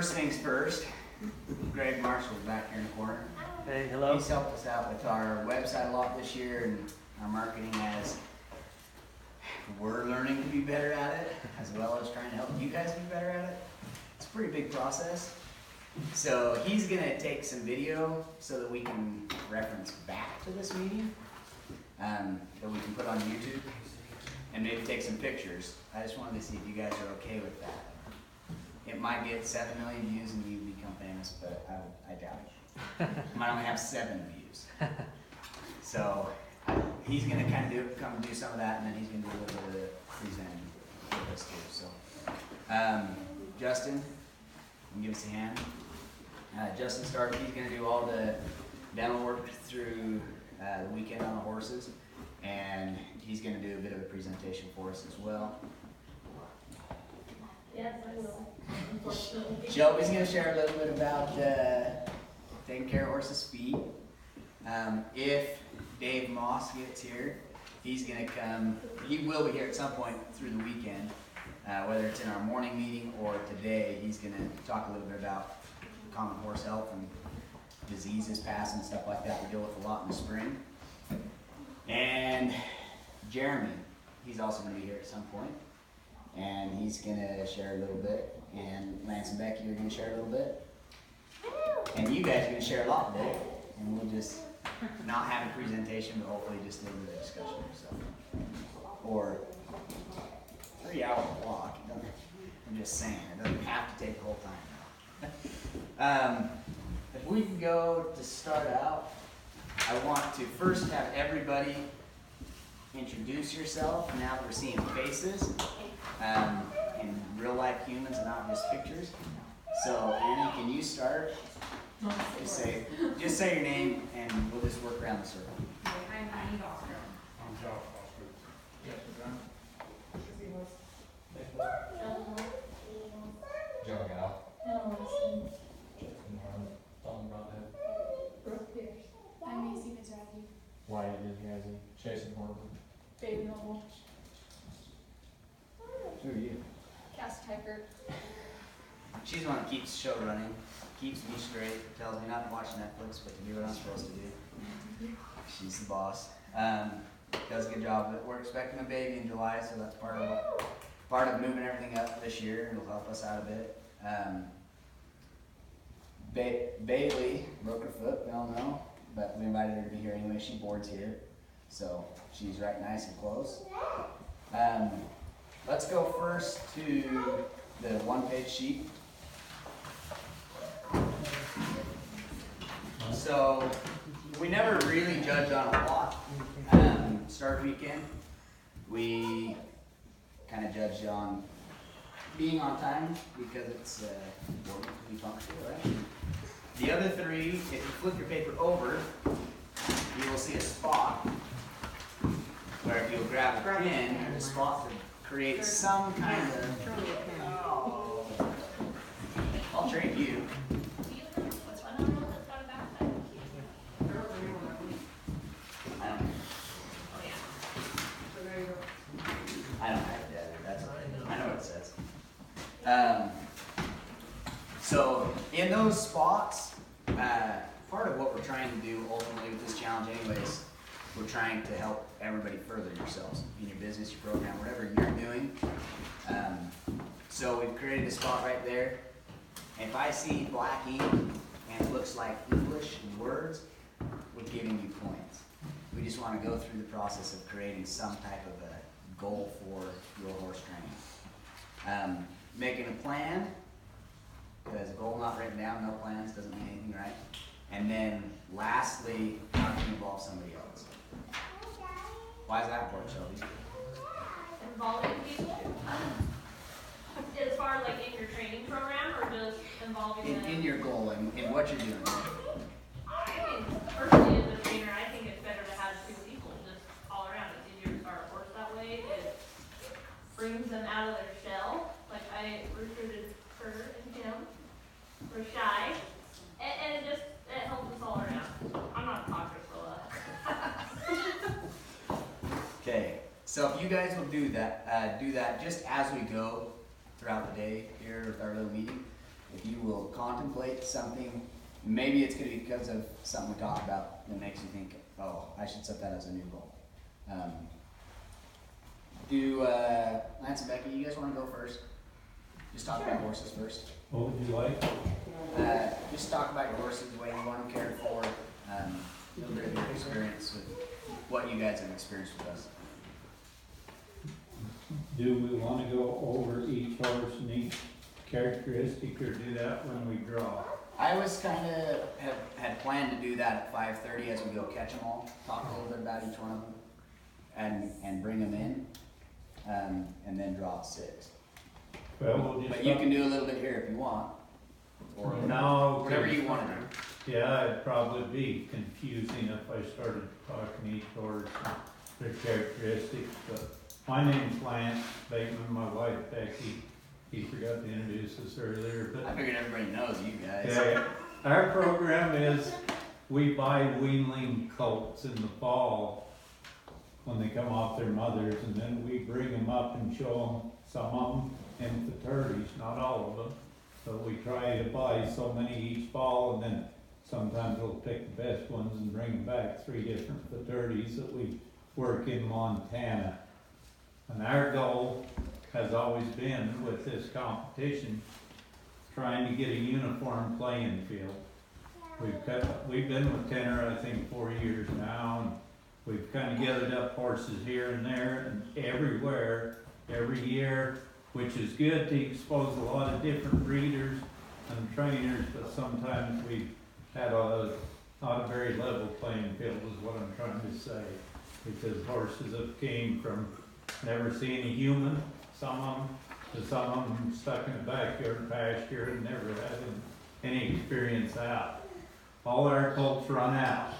first things first, Greg Marshall's back here in the corner. Hey, hello. He's helped us out with our website a lot this year and our marketing as we're learning to be better at it, as well as trying to help you guys be better at it. It's a pretty big process. So he's gonna take some video so that we can reference back to this meeting, that we can put on YouTube, and maybe take some pictures. I just wanted to see if you guys are okay with that. It might get 7 million views and you become famous, but I doubt it. It might only have 7 views. So he's gonna kind of come do some of that, and then he's gonna do a little bit of the presenting with us too. So Justin, you can give us a hand. Justin started. He's gonna do all the demo work through the weekend on the horses, and he's gonna do a bit of a presentation for us as well. Yes, I will. Shelby's going to share a little bit about taking care of horses' feet. If Dave Moss gets here, he's going to come. He will be here at some point through the weekend, whether it's in our morning meeting or today. He's going to talk a little bit about common horse health and diseases passing and stuff like that. We deal with a lot in the spring. And Jeremy, he's also going to be here at some point. And he's going to share a little bit, and Lance and Becky are going to share a little bit, and you guys are going to share a lot bit, and we'll just not have a presentation, but hopefully just a little bit of discussion or something. Or 3-hour block. I'm just saying, it doesn't have to take the whole time. If we can go to start out, I want to first have everybody introduce yourself now that we're seeing faces. And real life humans and not just pictures. So Annie, can you start? Just say your name and we'll just work around the circle. I'm Annie Oscar. I'm Josh Foster. Yes, Joe Gal. Dalton Broadhead. Brooke Pierce. I'm Macy Mizrahi. Wyatt Disgazi. Jason Horton. Baby Noble. Who are you? Cass Tucker. She's the one that keeps the show running, keeps me straight, tells me not to watch Netflix, but to do what I'm supposed to do. She's the boss. Does a good job of it. We're expecting a baby in July, so that's part of moving everything up this year. It'll help us out a bit. Bailey broke her foot, we all know, but we invited her to be here anyway. She boards here, so she's right nice and close. Let's go first to the one-page sheet. So we never really judge on a lot. Start weekend, we kind of judge on being on time because it's important to be punctual, right? The other 3, if you flip your paper over, you will see a spot where if you'll grab a pin, the spot will create some kind of. Oh. I'll trade you. I don't have it yet. That's I know what it says. So in those spots, part of what we're trying to do ultimately with this challenge anyways, we're trying to help everybody further yourselves in your business, your program, whatever you're doing. So we've created a spot right there. If I see black ink and it looks like English words, we're giving you points. We just want to go through the process of creating some type of a goal for your horse training. Making a plan, because a goal not written down, no plans, doesn't mean anything, right? And then lastly, how can you involve somebody else? Why is that important, Shelby? Involving people? As far as like in your training program or just involving them? In your goal and in what you're doing. I mean, personally as a trainer, I think it's better to have 2 people just all around. It's easier to start a horse that way. It brings them out of their shell. Like I recruited her and him. We're shy. And it helps us all around. I'm not a talker, so Okay, so if you guys will do that just as we go throughout the day here with our little meeting. if you will contemplate something, maybe it's gonna be because of something we talked about that makes you think, oh, I should set that as a new goal. Lance and Becky, you guys wanna go first? Just talk about horses first. What would you like? Just talk about your horses, the way you want them cared for, a little bit of your experience with what you guys have experienced with us. Do we wanna go over each horse and each characteristic, or do that when we draw? I was had planned to do that at 5:30 as we go catch them all, talk a little bit about each one of them, and bring them in, and then draw at 6. Well, we'll just. But you can do a little bit here if you want, or No. whatever you want to do. Yeah, it'd probably be confusing if I started talking each horse and their characteristics, but my name's Lance Bateman, my wife Becky. He forgot to introduce us earlier, but. I figured everybody knows you guys. Yeah, our program is we buy weanling colts in the fall when they come off their mothers, and then we bring them up and show them, some of them in fraternities, not all of them. So we try to buy so many each fall, and then sometimes we'll pick the best ones and bring them back, 3 different fraternities that we work in Montana. And our goal has always been with this competition, trying to get a uniform playing field. We've been with Tenor, I think, 4 years now, and we've kind of gathered up horses here and there and everywhere, every year, which is good to expose a lot of different breeders and trainers, but sometimes we've had not a very level playing field is what I'm trying to say, because horses have came from never seeing a human, some of them, to some of them stuck in the backyard pasture and never had any experience out. All our colts run out.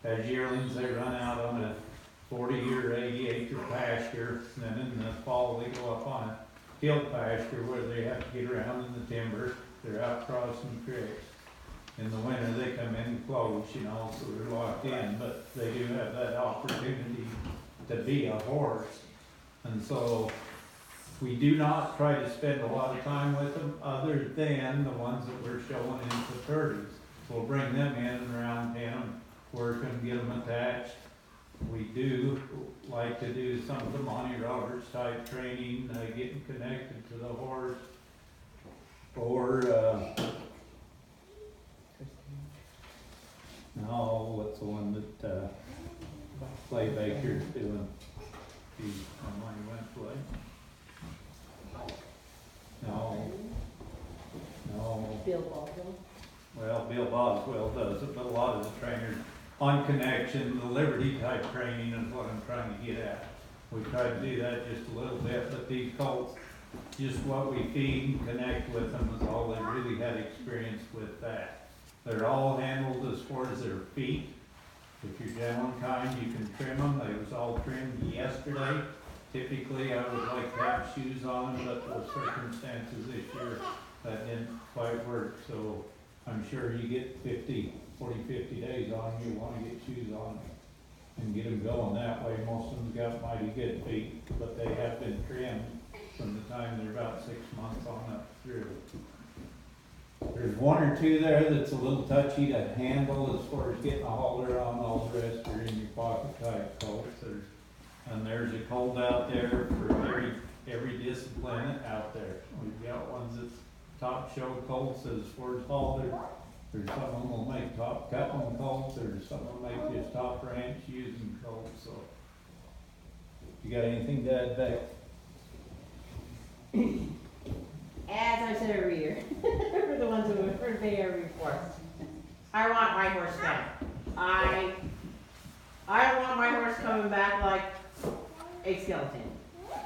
As yearlings, they run out on a 40 or 80 acre pasture, and then in the fall they go up on a hill pasture where they have to get around in the timber. They're out crossing creeks. In the winter they come in closed, you know, so they're locked in, but they do have that opportunity to be a horse. And so we do not try to spend a lot of time with them other than the ones that we're showing in fraternities. We'll bring them in and around town, work and get them attached. We do like to do some of the Monty Roberts type training, getting connected to the horse. Or, no, what's the one that Clay Baker's doing? When he went to play. No. Bill Baldwin. Well, Bill Boswell does it, but a lot of the trainers on connection, the Liberty type training is what I'm trying to get at. We try to do that just a little bit, but these colts, just what we feed and connect with them is all they really had experience with that. They're all handled as far as their feet. If you're gentle and kind, you can trim them. They was all trimmed yesterday. Typically, I would like to have shoes on, but the circumstances this year, that didn't quite work. So I'm sure you get 40, 50 days on, you want to get shoes on and get them going that way. Most of them got mighty good feet, but they have been trimmed from the time they're about 6 months on up through. There's 1 or 2 there that's a little touchy to handle as far as getting a halter on. All the rest are in your pocket type colts. And there's a colt out there for every discipline out there. We've got ones that's top show colts as far as halter. There's some of them will make top cutting colts. There's some of them make just top ranch using colts. So, you got anything to add back? As I said every year, for the ones who have heard me every report, I want my horse back. I don't want my horse coming back like a skeleton.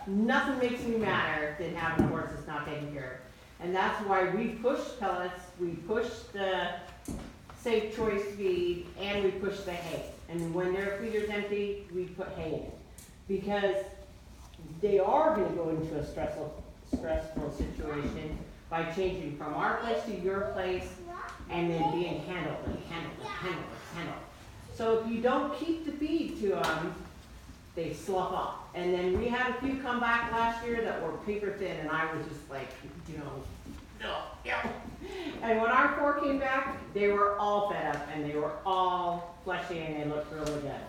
Nothing makes me madder than having a horse that's not taken care of. And that's why we push pellets, we push the safe choice feed, and we push the hay. And when their feeder's empty, we put hay in. Because they are gonna go into a stressful situation by changing from our place to your place and then being handled. So if you don't keep the feed to them, they slough off. And then we had a few come back last year that were paper thin, and I was just like, you know, And when our 4 came back, they were all fed up and they were all fleshy and they looked really good.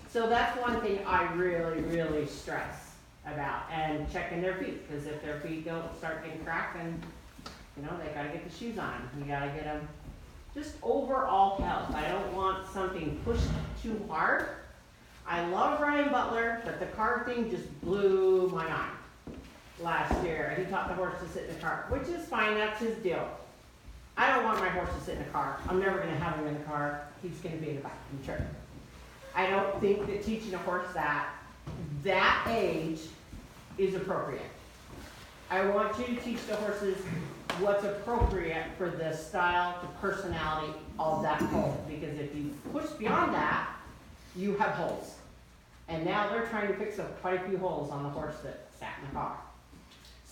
So that's one thing I really, really stress about, and checking their feet, because if their feet don't start getting cracked, then, you know, they gotta get the shoes on. You gotta get them, just overall health. I don't want something pushed too hard. I love Ryan Butler, but the car thing just blew my mind last year. He taught the horse to sit in the car, which is fine, that's his deal. I don't want my horse to sit in a car. I'm never gonna have him in the car. He's gonna be in the back, I'm sure. I don't think that teaching a horse that age is appropriate. I want you to teach the horses what's appropriate for the style, the personality of that colt. Because if you push beyond that, you have holes. And now they're trying to fix up quite a few holes on the horse that sat in the car.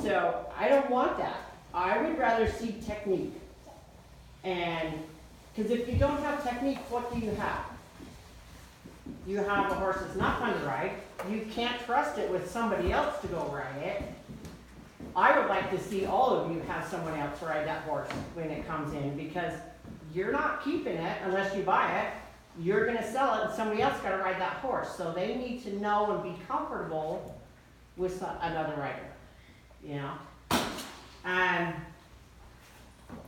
So I don't want that. I would rather see technique. And, because if you don't have technique, what do you have? You have a horse that's not fun to ride. You can't trust it with somebody else to go ride it. I would like to see all of you have someone else ride that horse when it comes in, because you're not keeping it unless you buy it. You're gonna sell it and somebody else gotta ride that horse. So they need to know and be comfortable with another rider, you know? And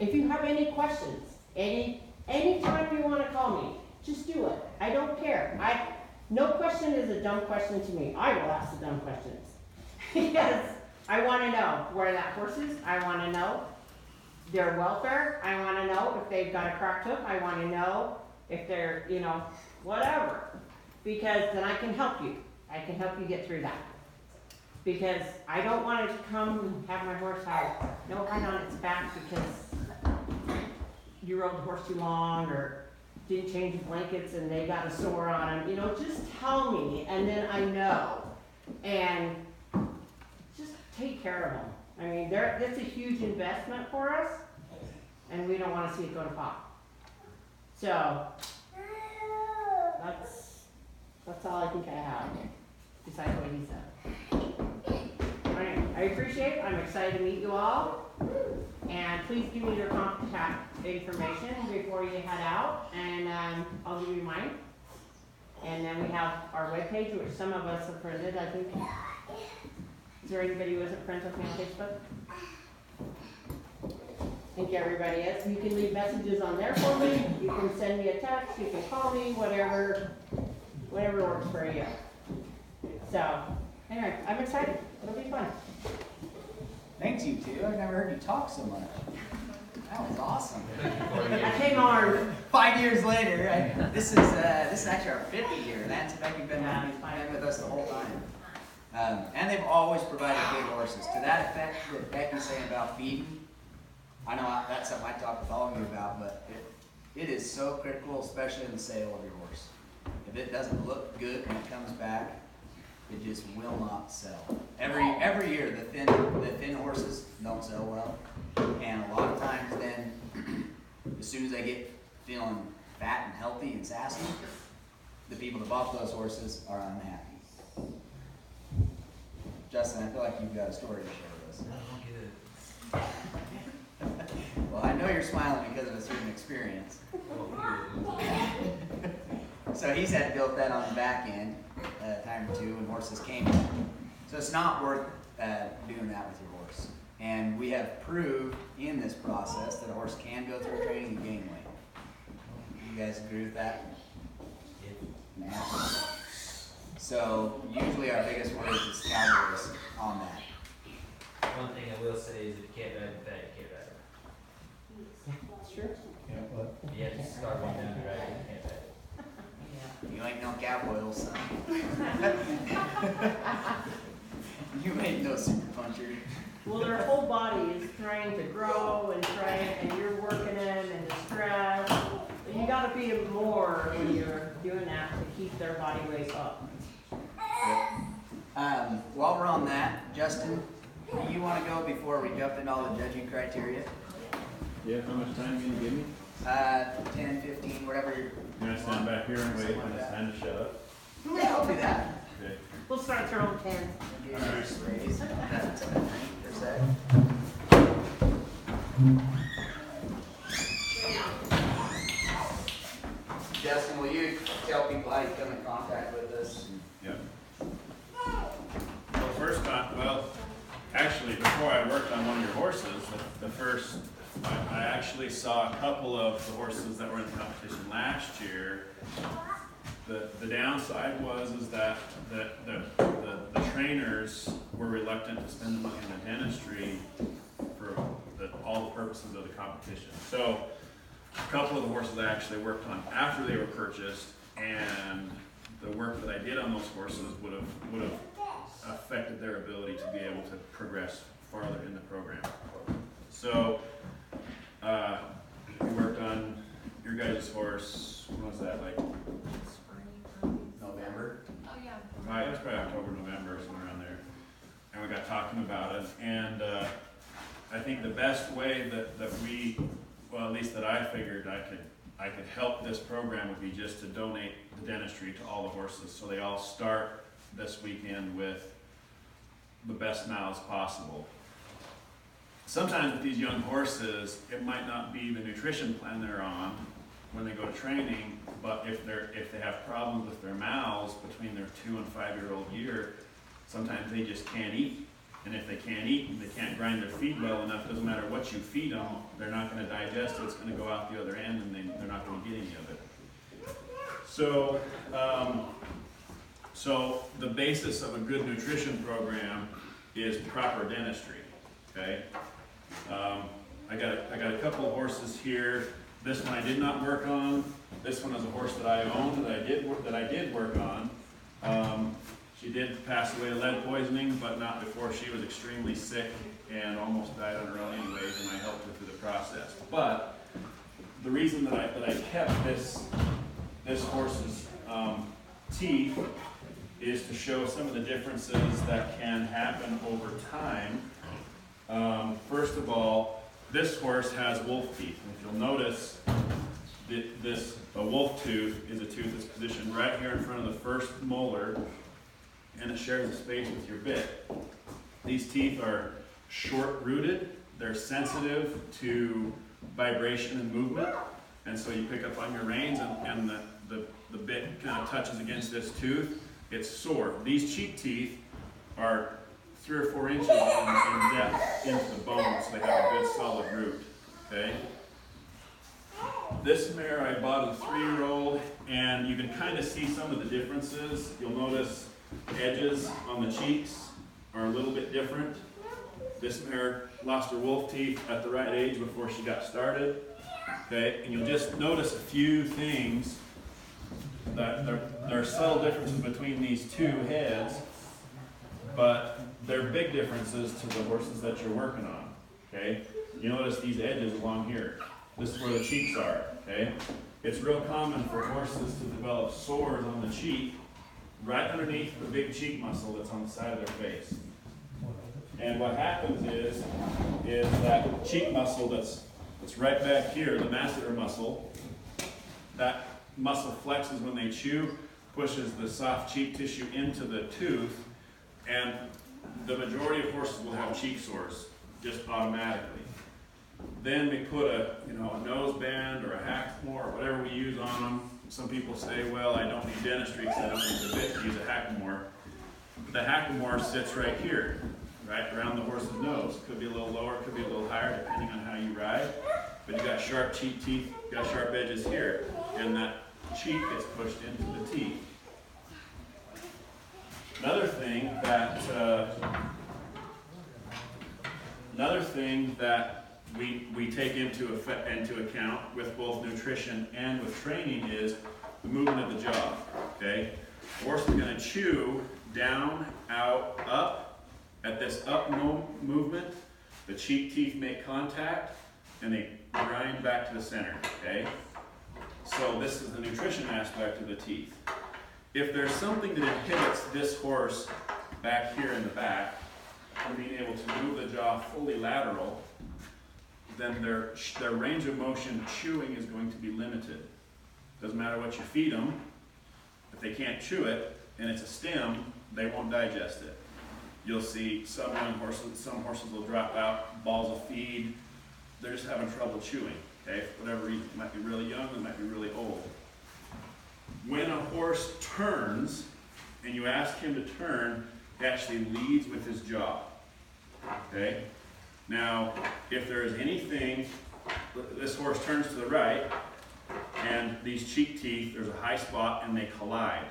if you have any questions, anytime you wanna call me, just do it. I don't care. No question is a dumb question to me. I will ask the dumb questions. Because I want to know where that horse is. I want to know their welfare. I want to know if they've got a cracked hoof. I want to know if they're, you know, whatever. Because then I can help you. I can help you get through that. Because I don't want it to come and have my horse have no height on its back because you rode the horse too long or didn't change the blankets and they got a sore on them. You know, just tell me and then I know. And just take care of them. I mean, that's a huge investment for us and we don't want to see it go to pot. So, that's all I think I have, besides what he said. Anyway, I appreciate it. I'm excited to meet you all. And please give me your contact information before you head out, and I'll give you mine. And then we have our webpage, which some of us have printed, I think. Is there anybody who isn't friends with me on Facebook? I think everybody is. You can leave messages on there for me. You can send me a text. You can call me. Whatever works for you. So, anyway, I'm excited. It'll be fun. Thanks, you two. I've never heard you talk so much. That was awesome. I came armed. 5 years later, this is actually our 5th year. That's in fact you've been with us the whole time. And they've always provided good horses. To that effect that Becky's saying about feeding, I know that's something I talk with all of you about, but it is so critical, especially in the sale of your horse. If it doesn't look good when it comes back, it just will not sell. Every year the thin horses don't sell well, and a lot of times then, as soon as they get feeling fat and healthy and sassy, the people that bought those horses are unhappy. Justin, I feel like you've got a story to share with us. Well, I know you're smiling because of a certain experience. So he's had to build that on the back end a time or two when horses came in. So it's not worth doing that with your horse. And we have proved in this process that a horse can go through training and gain weight. You guys agree with that? Yeah. So usually our biggest worry is cowboys on that. One thing I will say is if you can't ride the fat, you can't ride her. That's true. Yeah, but You have to start one down to ride it, you can't ride it. You ain't no cowboy, old son. You ain't no super puncher. Well, their whole body is trying to grow and you're working them and the stress. You gotta feed them more when you're doing that to keep their body weight up. Yep. While we're on that, Justin, do you want to go before we jump into all the judging criteria? Yeah, how much time are you gonna give me? 10, 15, whatever you're... You're gonna stand back here and wait when it's time to shut up? Yeah, I'll do that. Okay. We'll start throwing pins. Give you a raise. That's per se. Justin, will you tell people how you come in contact with us? Yep. Well, first time, actually, before I worked on one of your horses, the first, I actually saw a couple of the horses that were in the competition last year. The downside is that the trainers were reluctant to spend the money on the dentistry for all the purposes of the competition. So a couple of the horses I actually worked on after they were purchased, and the work that I did on those horses would have affected their ability to be able to progress farther in the program. So we worked on your guys' horse, when was that, like November? Oh, yeah. Right, it was probably October, November, somewhere around there. And we got talking about it, and I think the best way that we, well, at least that I figured I could help this program would be just to donate the dentistry to all the horses, so they all start this weekend with the best mouths possible. Sometimes with these young horses, it might not be the nutrition plan they're on when they go to training, but if they have problems with their mouths between their 2 and 5 year old year, sometimes they just can't eat. And if they can't eat and they can't grind their feed well enough, doesn't matter what you feed them, they're not going to digest it. It's going to go out the other end, and they're not going to get any of it. So, so the basis of a good nutrition program is proper dentistry. Okay. I got a couple of horses here. This one I did not work on. This one is a horse that I own that I did work on. She did pass away of lead poisoning, but not before she was extremely sick and almost died on her own anyways, and I helped her through the process. But the reason that I kept this horse's teeth is to show some of the differences that can happen over time. First of all, this horse has wolf teeth, and if you'll notice, a wolf tooth is a tooth that's positioned right here in front of the first molar, and it shares a space with your bit. These teeth are short-rooted, they're sensitive to vibration and movement, and so you pick up on your reins and the bit kind of touches against this tooth, it's sore. These cheek teeth are 3 or 4 inches in depth into the bone, so they have a good solid root, okay? This mare I bought a 3-year-old, and you can kind of see some of the differences. You'll notice edges on the cheeks are a little bit different. This mare lost her wolf teeth at the right age before she got started, okay? And you'll just notice a few things that there are subtle differences between these two heads, but they're big differences to the horses that you're working on, okay? You notice these edges along here. This is where the cheeks are, okay? It's real common for horses to develop sores on the cheek right underneath the big cheek muscle that's on the side of their face. And what happens is that cheek muscle that's right back here, the masseter muscle, that muscle flexes when they chew, pushes the soft cheek tissue into the tooth, and the majority of horses will have cheek sores just automatically. Then we put a nose band or a Hackamore or whatever we use on them. Some people say, well, I don't need dentistry because I don't need the bit to use a Hackamore. The Hackamore sits right here, right around the horse's nose. Could be a little lower, could be a little higher, depending on how you ride. But you got sharp cheek teeth, you got sharp edges here, and that cheek gets pushed into the teeth. Another thing that we take into account with both nutrition and with training is the movement of the jaw, okay? Horse is going to chew down, out, up. At this up movement, the cheek teeth make contact and they grind back to the center, okay? So this is the nutrition aspect of the teeth. If there's something that inhibits this horse back here in the back from being able to move the jaw fully lateral, then their range of motion chewing is going to be limited. Doesn't matter what you feed them, if they can't chew it and it's a stem, they won't digest it. You'll see some horses will drop out balls of feed they're just having trouble chewing, okay? For whatever reason, it might be really young, it might be really old. When a horse turns, and you ask him to turn, he actually leads with his jaw, okay? Now, if there is anything, this horse turns to the right, and these cheek teeth, there's a high spot, and they collide.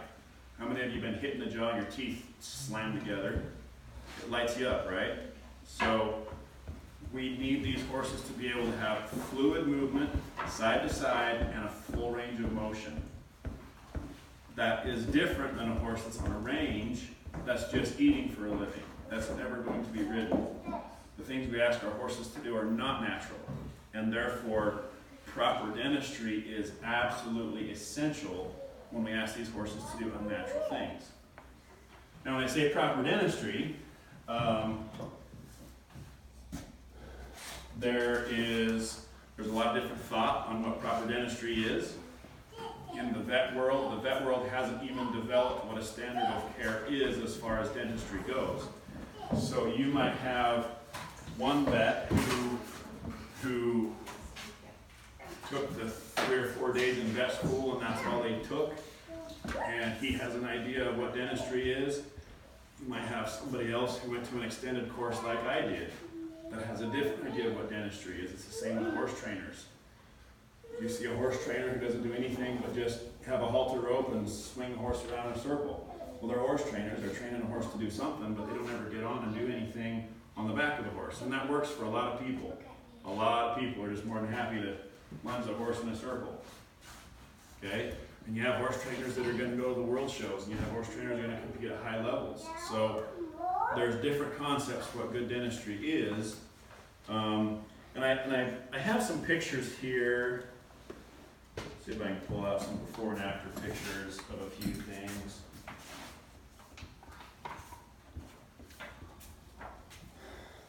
How many of you have been hitting the jaw and your teeth slam together? It lights you up, right? So we need these horses to be able to have fluid movement, side to side, and a full range of motion. That is different than a horse that's on a range that's just eating for a living. That's never going to be ridden. The things we ask our horses to do are not natural, and therefore proper dentistry is absolutely essential when we ask these horses to do unnatural things. Now, when I say proper dentistry, there's a lot of different thought on what proper dentistry is. In the vet world hasn't even developed what a standard of care is as far as dentistry goes. So you might have one vet who took the 3 or 4 days in vet school and that's all they took, and he has an idea of what dentistry is. You might have somebody else who went to an extended course like I did that has a different idea of what dentistry is. It's the same with horse trainers. You see a horse trainer who doesn't do anything but just have a halter rope and swing the horse around in a circle. Well, they're horse trainers, they're training a horse to do something, but they don't ever get on and do anything on the back of the horse. And that works for a lot of people. A lot of people are just more than happy to lunge the horse in a circle. Okay? And you have horse trainers that are going to go to the world shows, and you have horse trainers that are going to compete at high levels. So there's different concepts for what good dentistry is. And I have some pictures here. See if I can pull out some before and after pictures of a few things.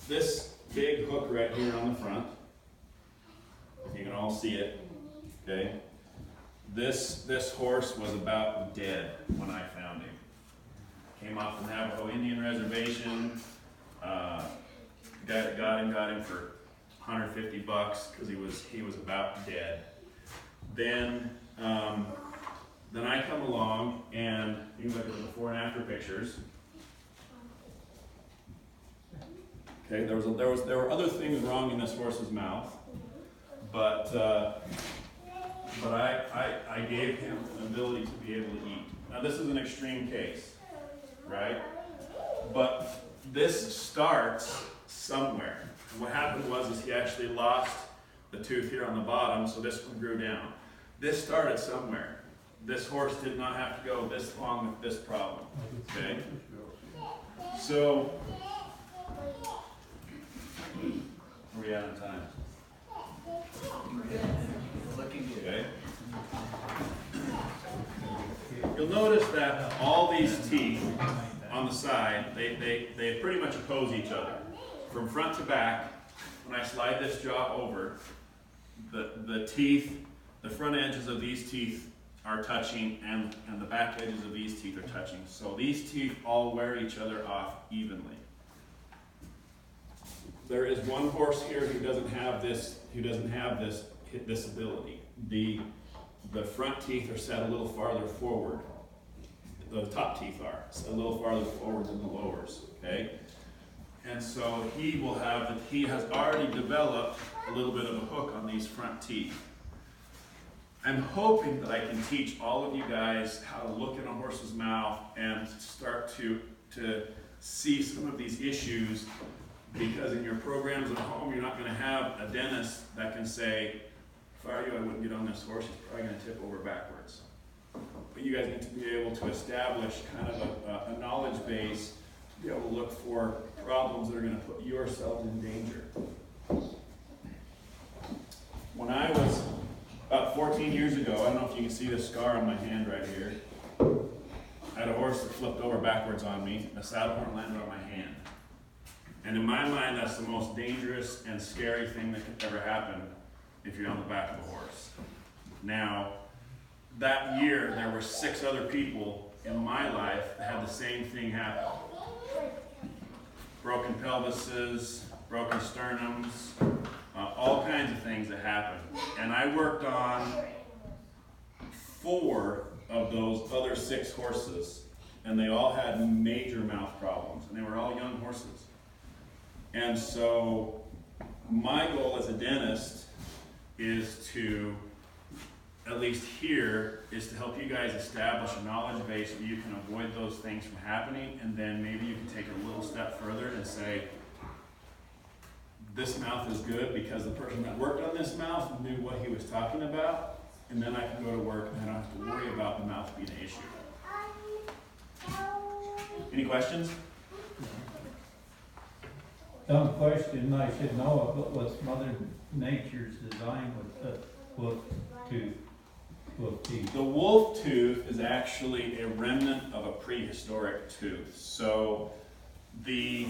This big hook right here on the front, if you can all see it, okay? This horse was about dead when I found him. Came off the Navajo Indian Reservation. The guy that got him for $150 because he was about dead. Then I come along, and you can look at the before and after pictures. Okay, there were other things wrong in this horse's mouth, but I gave him an ability to be able to eat. Now this is an extreme case, right? But this starts somewhere. And what happened was he actually lost the tooth here on the bottom, so this one grew down. This started somewhere. This horse did not have to go this long with this problem. Okay? So, where are we at on time? Looking good. Okay. You'll notice that all these teeth on the side, they pretty much oppose each other. From front to back, when I slide this jaw over, the teeth, the front edges of these teeth are touching, and the back edges of these teeth are touching. So these teeth all wear each other off evenly. There is one horse here who doesn't have this ability. The front teeth are set a little farther forward. The top teeth are set a little farther forward than the lowers. Okay, and so he has already developed a little bit of a hook on these front teeth. I'm hoping that I can teach all of you guys how to look in a horse's mouth and start to see some of these issues, because in your programs at home, you're not going to have a dentist that can say, if I were you, I wouldn't get on this horse, he's probably going to tip over backwards. But you guys need to be able to establish kind of a knowledge base to be able to look for problems that are going to put yourselves in danger. When I was about 14 years ago, I don't know if you can see the scar on my hand right here. I had a horse that flipped over backwards on me. The saddle horn landed on my hand. And in my mind, that's the most dangerous and scary thing that could ever happen if you're on the back of a horse. Now, that year, there were 6 other people in my life that had the same thing happen. Broken pelvises, broken sternums, all kinds of things that happen. And I worked on 4 of those other 6 horses, and they all had major mouth problems, and they were all young horses. And so my goal as a dentist is to, at least here, is to help you guys establish a knowledge base where you can avoid those things from happening, and then maybe you can take it a little step further and say, this mouth is good because the person that worked on this mouth knew what he was talking about, and then I can go to work and I don't have to worry about the mouth being an issue. Any questions? Dumb question I should know, but what's Mother Nature's design with the wolf tooth? Wolf teeth. The wolf tooth is actually a remnant of a prehistoric tooth. So the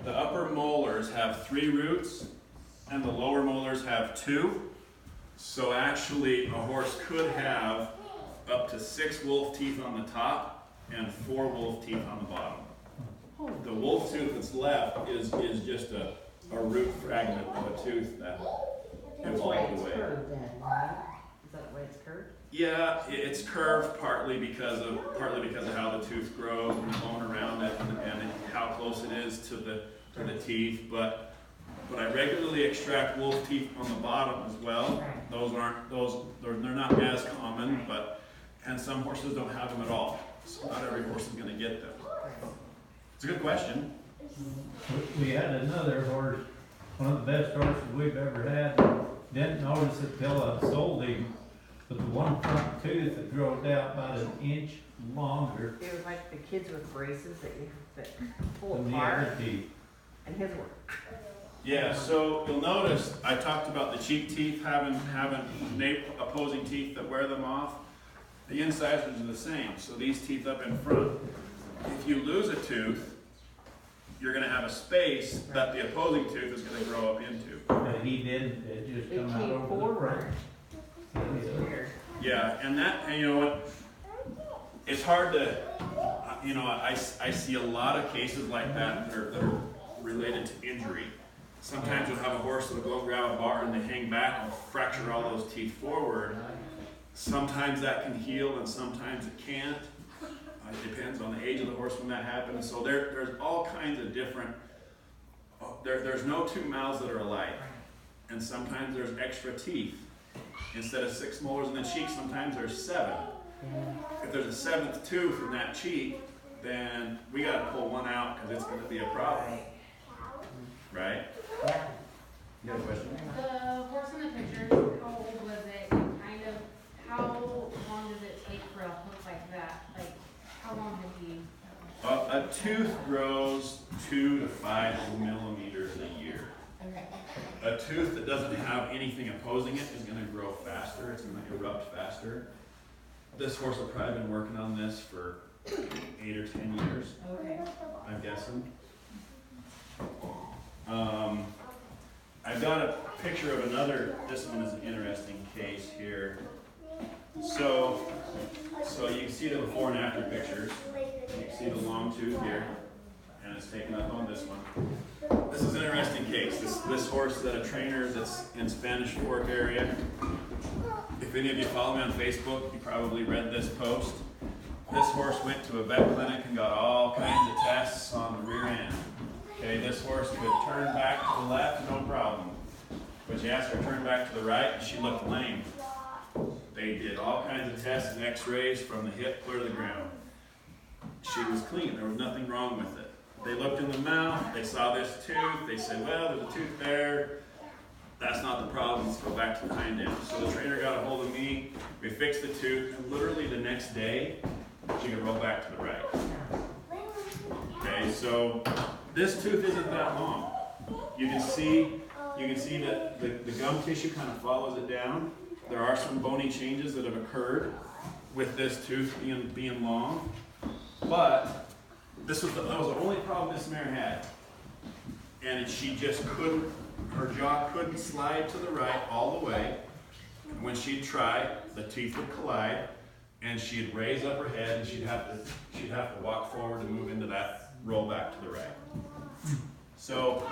upper molars have 3 roots and the lower molars have 2. So actually a horse could have up to 6 wolf teeth on the top and 4 wolf teeth on the bottom. The wolf tooth that's left is just a root fragment of a tooth that That's why evolved it's away. curved then, right? Is that why it's curved? Yeah, it's curved partly because of how the tooth grows and the bone around it and how close it is to the teeth. But I regularly extract wolf teeth on the bottom as well. They're not as common, and some horses don't have them at all. So not every horse is going to get them. It's a good question. We had another horse, one of the best horses we've ever had. Didn't notice it till I sold him, but the one front tooth had growed out about an inch longer It was like the kids with braces that pull than the apart, other teeth. and his were. Yeah, so you'll notice I talked about the cheek teeth having opposing teeth that wear them off. The incisors are the same, so these teeth up in front. If you lose a tooth, you're going to have a space that the opposing tooth is going to grow up into. But he didn't, it just They come out came over the forward. front. It was weird. Yeah, and you know what? It's hard to, I see a lot of cases like that that are related to injury. Sometimes you'll have a horse that'll go grab a bar and they hang back and fracture all those teeth forward. Sometimes that can heal and sometimes it can't. It depends on the age of the horse when that happens. So there's all kinds of different, there's no 2 mouths that are alike. And sometimes there's extra teeth. Instead of 6 molars in the cheek, sometimes there's 7. If there's a 7th tooth in that cheek, then we got to pull one out because it's going to be a problem. Right? Yeah. You got a question? The horse in the picture, how old was it? How long does it take for a hook like that? Like, how long did he? A tooth grows 2 to 5 millimeters a year. Okay. A tooth that doesn't have anything opposing it is going to grow faster. It's going to erupt faster. This horse has probably been working on this for 8 or 10 years, Okay. I'm guessing. I've got a picture of another, this one is an interesting case here. So you can see the before and after pictures. You can see the long tooth here, and it's taken up on this one. This is an interesting case. This horse is at a trainer that's in Spanish Fork area. If any of you follow me on Facebook, you probably read this post. This horse went to a vet clinic and got all kinds of tests on the rear end. Okay, this horse could turn back to the left, no problem. But you asked her to turn back to the right, and she looked lame. They did all kinds of tests and x-rays from the hip clear to the ground. She was clean, there was nothing wrong with it. They looked in the mouth, they saw this tooth, they said, well, there's a tooth there. That's not the problem, let's go back to the hind end. So the trainer got a hold of me, we fixed the tooth, and literally the next day, she could roll back to the right. Okay, so this tooth isn't that long. You can see that the gum tissue kind of follows it down. There are some bony changes that have occurred with this tooth being long, but that was the only problem this mare had. And she just couldn't, her jaw couldn't slide to the right all the way. When she'd try, the teeth would collide, and she'd raise up her head, and she'd have to walk forward and move into that roll back to the right. So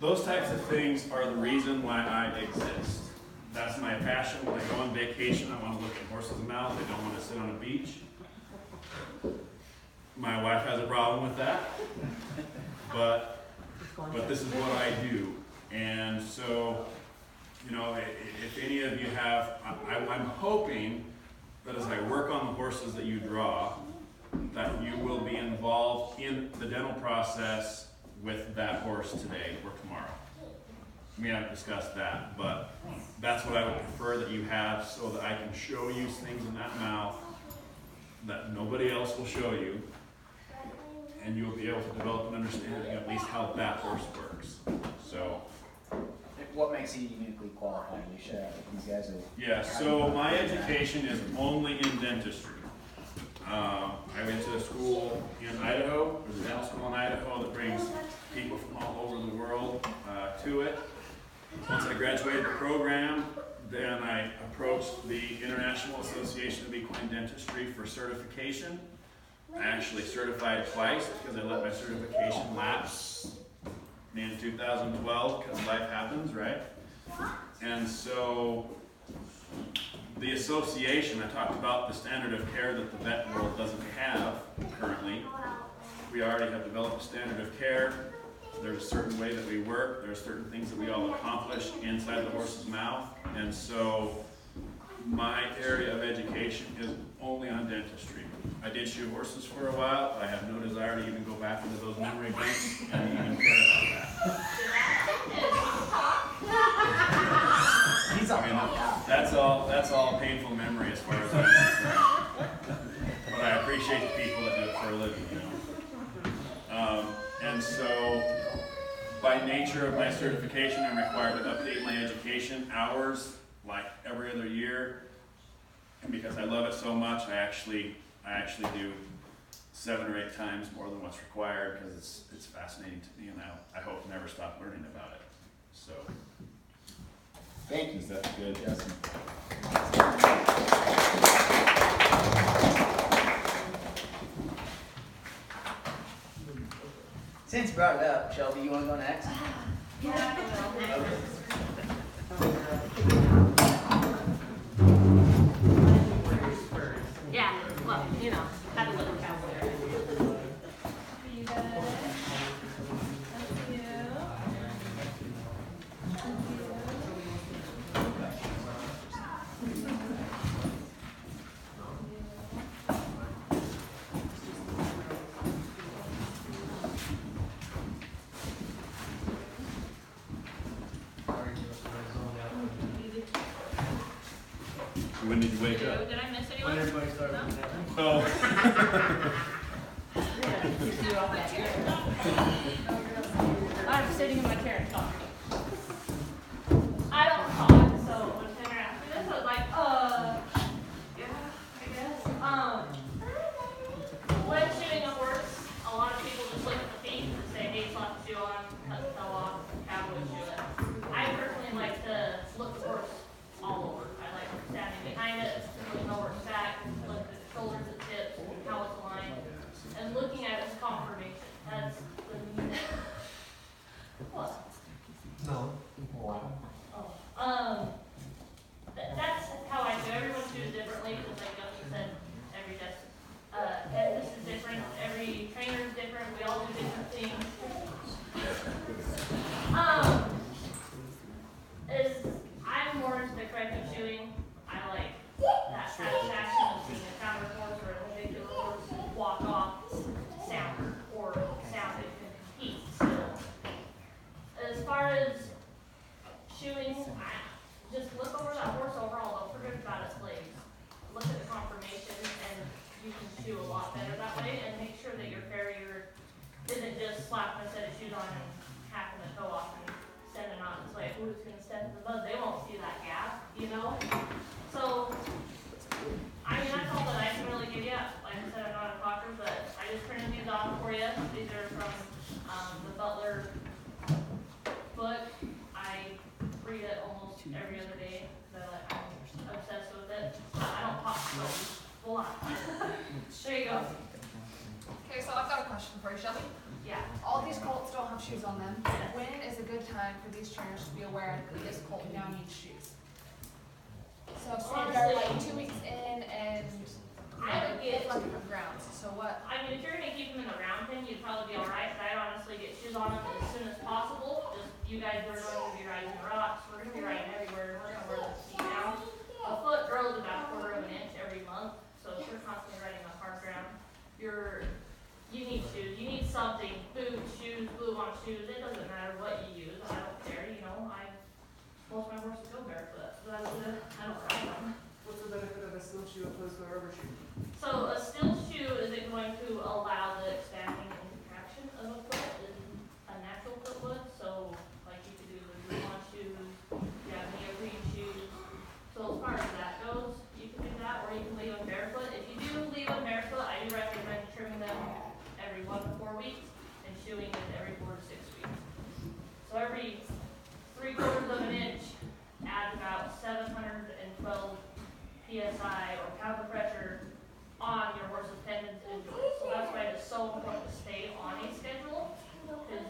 those types of things are the reason why I exist. That's my passion. When I go on vacation, I want to look at horses' mouths. I don't want to sit on a beach. My wife has a problem with that, but this is what I do. And so, you know, if any of you have, I'm hoping that as I work on the horses that you draw, that you will be involved in the dental process with that horse today or tomorrow. We haven't discussed that, but that's what I would prefer that you have, so that I can show you things in that mouth that nobody else will show you, and you'll be able to develop an understanding of at least how that horse works. So, What makes you uniquely qualified? You share these guys are. yeah, so my education is only in dentistry. I went to a school in Idaho. There's a dental school in Idaho that brings people from all over the world to it. Once I graduated the program, then I approached the International Association of Equine Dentistry for certification. I actually certified twice because I let my certification lapse in 2012 because life happens, right? And so the association, I talked about the standard of care that the vet world doesn't have currently. We already have developed a standard of care. There's a certain way that we work. There's certain things that we all accomplish inside the horse's mouth. And so my area of education is only on dentistry. I did shoe horses for a while. I have no desire to even go back into those memory banks and even care about that. He's all I mean, that's all painful memory as far as I'm concerned. But I appreciate the people that do it for a living, you know. And so, by nature of my certification, I'm required to update my education hours like every other year. And because I love it so much, I actually do 7 or 8 times more than what's required because it's fascinating to me, and I hope to never stop learning about it. So, Thank you. is that good? Justin. Since you brought it up, Shelby, you want to go next? Yeah, I will. Yeah, well, you know, had to look at calendar. You guys? Thank you. When did you wake up? Did I miss anyone? When everybody started No? with that. Oh. I'm sitting in my chair and talking. I don't talk, so when Tanner asked me this, I was like, yeah, I guess. When shooting a horse, a lot of people just look at the feet and say, hey, slap the shoe on, cut the toe off, cowboy shoe it. I personally like to look the horse all over. I like standing behind it, looking over its back, look at the shoulders, the tips, how it's aligned, and looking at its conformation. That's the what? No. Wow. Oh. That's how I do. Everyone chews differently, just like Justin said. Every dentist is different. Every trainer is different. We all do different things. I'm more into the corrective chewing. I like that satisfaction of seeing a counter horse or a particular horse walk off sounder or sound it can compete still. As far as chewing, I just look over that horse overall. Don't forget about its legs. Look at the conformation, and you can chew a lot better that way. And make sure that your farrier isn't just slapping a set of shoes on and hacking the toe off and sending on its way. Who's going to step in the mud? They won't see that gap, you know. So, I mean, that's all that I can really give you. Like I said, I'm not a talker, but I just printed these off for you. These are from the Butler book. I read it almost every other day because I'm obsessed with it. I don't talk so a lot. There you go. Okay, so I've got a question for you, Shelby. Yeah. All these colts don't have shoes on them. When is a good time for these trainers to be aware that this colt now needs shoes? So say they're like 2 weeks in and I would get, it's on different grounds. So what? I mean, if you're gonna keep them in the round pen, you'd probably be alright, but I'd honestly get shoes on them as soon as possible. Just, you guys are going to be riding the rocks, we're gonna be riding everywhere, we're gonna wear the ski down. A foot grows about 1/4 of an inch every month, so if you're constantly riding on hard ground, you need shoes, you need something, boots, shoes, glue on shoes, it doesn't matter what you use, I don't care, you know, most of my horses go barefoot, so that's it, I don't ride them. What's the benefit of a steel shoe opposed to a rubber shoe? So a steel shoe isn't going to allow the expanding and contraction of a foot as a natural foot would, so like you could do the glue-on shoes, you have neoprene shoes. So as far as that goes, you can do that, or you can leave them barefoot. If you do leave them barefoot, I do recommend trimming them every 1 to 4 weeks and shoeing it every 4 to 6 weeks. So every 3/4 of an inch adds about 712 PSI or pound of pressure on your horse's tendons and joints. So that's why it's so important to stay on a schedule, because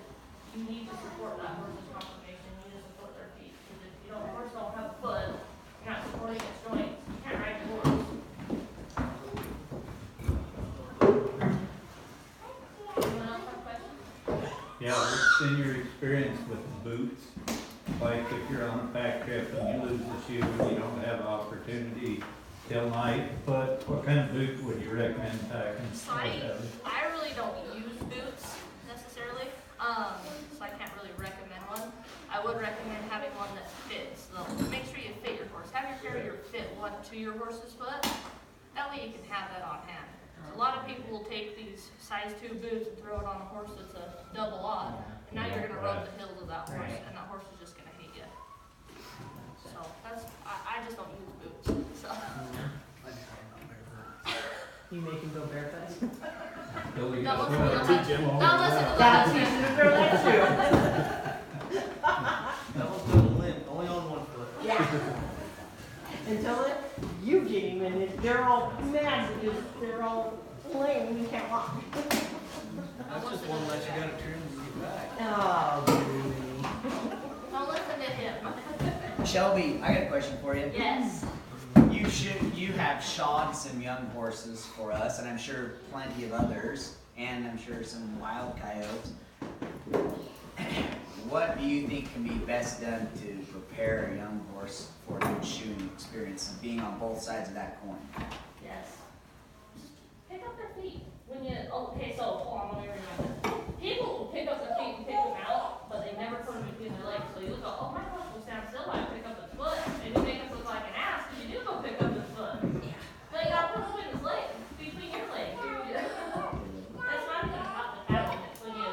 you need to support that horse's conformation, you need to support their feet. Because if you don't, horse don't have a foot, you're not supporting its joints, you can't ride your horse. Anyone else have questions? Yeah, what's been your experience with the boots? Like if you're on a pack trip and you lose the shoe, you don't have an opportunity till night, but what kind of boot would you recommend packing? So I really don't use boots necessarily, so I can't really recommend one. I would recommend having one that fits, though. Make sure you fit your horse. Have your carrier fit one to your horse's foot. That way you can have that on hand. A lot of people will take these size 2 boots and throw it on a horse that's a double odd, and now you're gonna rub the heels of that horse, and that horse is just gonna hate you. So I just don't use boots, so. You make him go barefoot? Billy No, goes, listen, "Well, listen, teach him all no, listen, that." That's easy to throw that shoe. That one's going to limp, only on 1 foot. Yeah. Until it, you get him and they're all mad because they're all lame and you can't walk. That's just one less you gotta turn and get back. Oh, really? don't listen to him. Shelby, I got a question for you. Yes. You have shod some young horses for us, and I'm sure plenty of others, and I'm sure some wild coyotes. What do you think can be best done to prepare a young horse for a good shoeing experience, being on both sides of that coin? Yes. Pick up their feet. Okay, so hold on, let me remind this. People will pick up their feet and pick them out, but they never put them between their legs. So you go, oh, my horse will stand still while I pick up his foot. And you make him look like an ass because you do go pick up his foot. But you gotta put him between his legs, between your legs. That's not even about the tackling. It's when you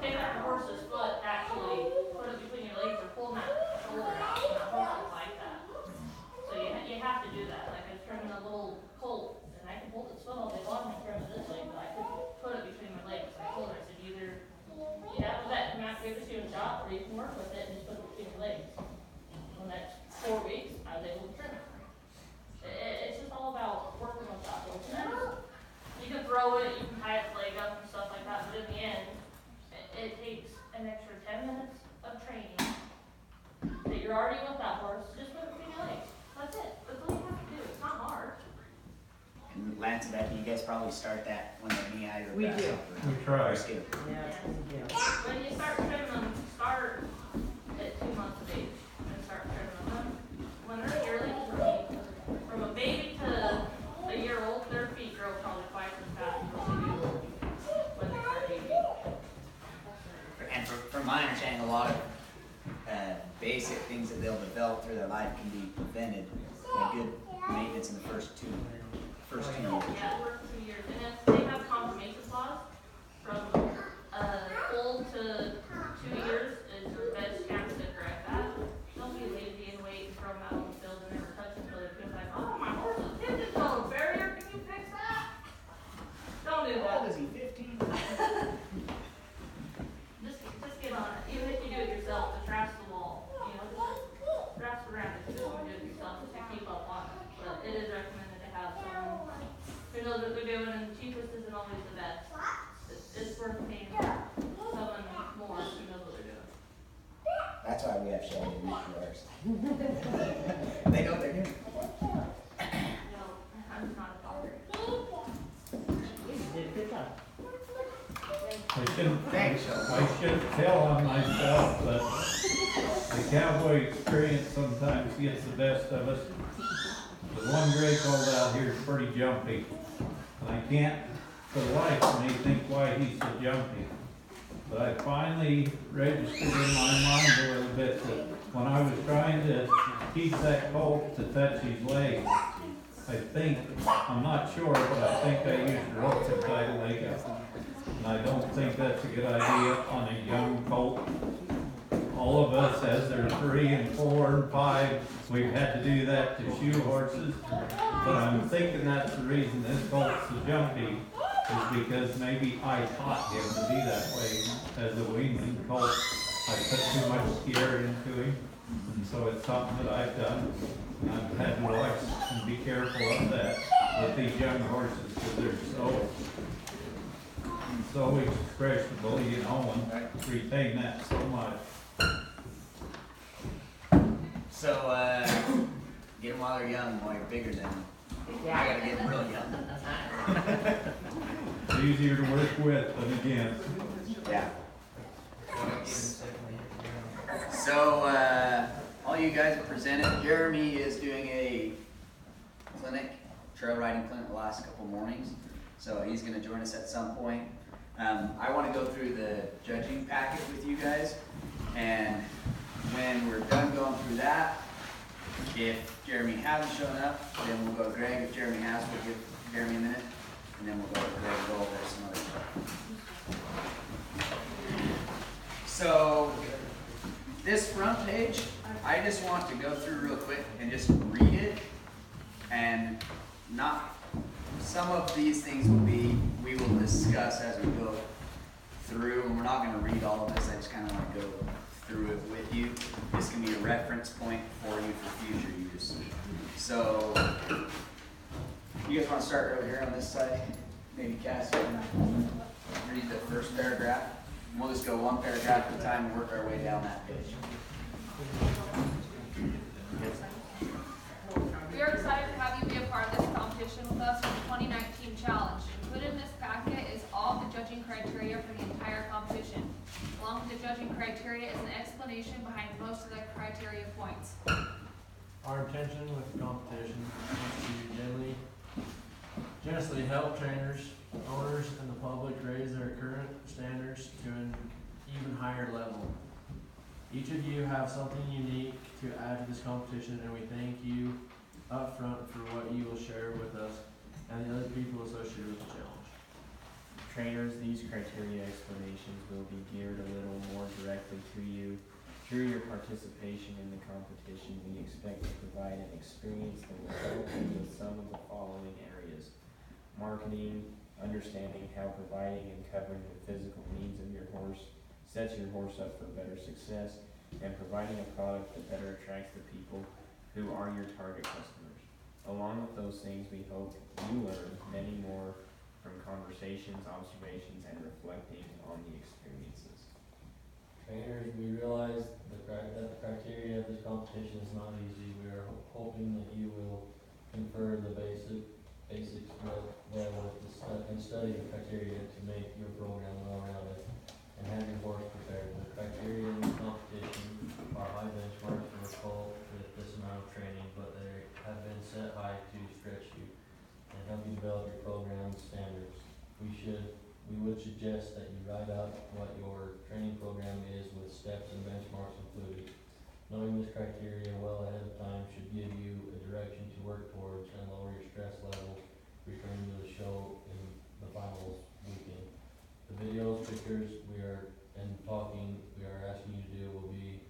pick up your horse's foot, actually put it between your legs or pull that shoulder out. And that horse is like that. So you have to do that. Like I was trimming a little colt, and I can hold its foot all day long and trim it this way, but I could put it between my legs. I told her, I said, either you have a vet come out and give it to you a shot, or you can work with it and just put it between your legs. For the next 4 weeks, I was able to trim it. It's just all about working with that horse. And you can throw it, you can tie its leg up and stuff like that, but in the end, it takes an extra 10 minutes of training that you're already with that horse, just put it between your legs. That's it. That's all you have to do. It's not hard. And Lance and Becky, you guys probably start that when they're knee high or We back do. up or- We try. or skip. Yes, we do. When you start trimming them, start at 2 months of age and start trimming them. When they're yearlings, from a baby to a year old, their feet grow probably twice as fast as what they do when they start aging. And from my understanding, a lot of basic things that they'll develop through their life can be prevented by good maintenance in the first two years. Yeah, it works 2 years. And if they have confirmation clause, from full to 2 years is your best chance to correct that. Don't be lazy and wait and throw them out on the field and never touch them until they feel like, oh, my horse is pigeon toed. Farrier, can you fix that? Don't do How old that. is he, 15? Just get on it. Even if you do it yourself, just trash the wall. You know, just trash around it. You don't want to do it yourself, just to keep up on it. But it is recommended to have someone who knows what they're doing, and the cheapest isn't always the best. It's worth paying someone more That's why we have Shelly and ours. They know what they're doing. No, I'm not a father. You did a good job. Thanks, Shelly. I shouldn't tell on myself, but the cowboy experience sometimes gets the best of us. The one gray colt out here is pretty jumpy, and I can't for the life of me think why he's so jumpy. But I finally registered in my mind a little bit that when I was trying to teach that colt to touch his legs, I think, I'm not sure, but I think I used rope to tie the leg up. And I don't think that's a good idea on a young colt. All of us, as they're 3 and 4 and 5, we've had to do that to shoe horses. But I'm thinking that's the reason this colt's so jumpy, is because maybe I taught him to be that way as a weanling colt. I put too much scare into him, and so it's something that I've done. And I've had to watch and be careful of that with these young horses, because they're so expressible, you know, and retain that so much. So, get them while they're young, while you're bigger than them. I gotta get them real young. It's easier to work with than against. Yeah. Don't give us definitely. So, all you guys have presented. Jeremy is doing a clinic, trail riding clinic the last couple mornings. So he's gonna join us at some point. I wanna go through the judging packet with you guys. And when we're done going through that, if Jeremy hasn't shown up, then we'll go to Greg. If Jeremy has, we'll give Jeremy a minute. And then we'll go to Greg and go over some other stuff. So, this front page, I just want to go through real quick and just read it. And not, some of these things we will discuss as we go through. And we're not going to read all of this, I just kind of want to go through it with you. This can be a reference point for you for future use. So, you guys want to start over here on this side? Maybe Cassie can read the first paragraph. And we'll just go one paragraph at a time and work our way down that page. We are excited to have you be a part of this competition with us for the 2019 challenge. Included in this packet is all the judging criteria for the entire competition. Along with the judging criteria is an explanation behind most of the criteria points. Our intention with the competition is to generously help trainers, owners, and the public raise their current standards to an even higher level. Each of you have something unique to add to this competition, and we thank you up front for what you will share with us and the other people associated with the challenge. Trainers, these criteria explanations will be geared a little more directly to you. Through your participation in the competition, we expect to provide an experience that will help you with some of the following areas: marketing, understanding how providing and covering the physical needs of your horse sets your horse up for better success, and providing a product that better attracts the people who are your target customers. Along with those things, we hope you learn many more from conversations, observations, and reflecting on the experiences. Trainers, we realize that the criteria of this competition is not easy. We are hoping that you will confer the basics and study the criteria to make your program well-rounded and have your horse prepared. The criteria in this competition are high benchmarks for a colt with this amount of training, but they have been set high to stretch you and help you develop your program standards. We would suggest that you write out what your training program is with steps and benchmarks included. Knowing this criteria well ahead of time should give you a direction to work towards and lower your stress level returning to the show in the finals weekend. The videos, pictures we are asking you to do will be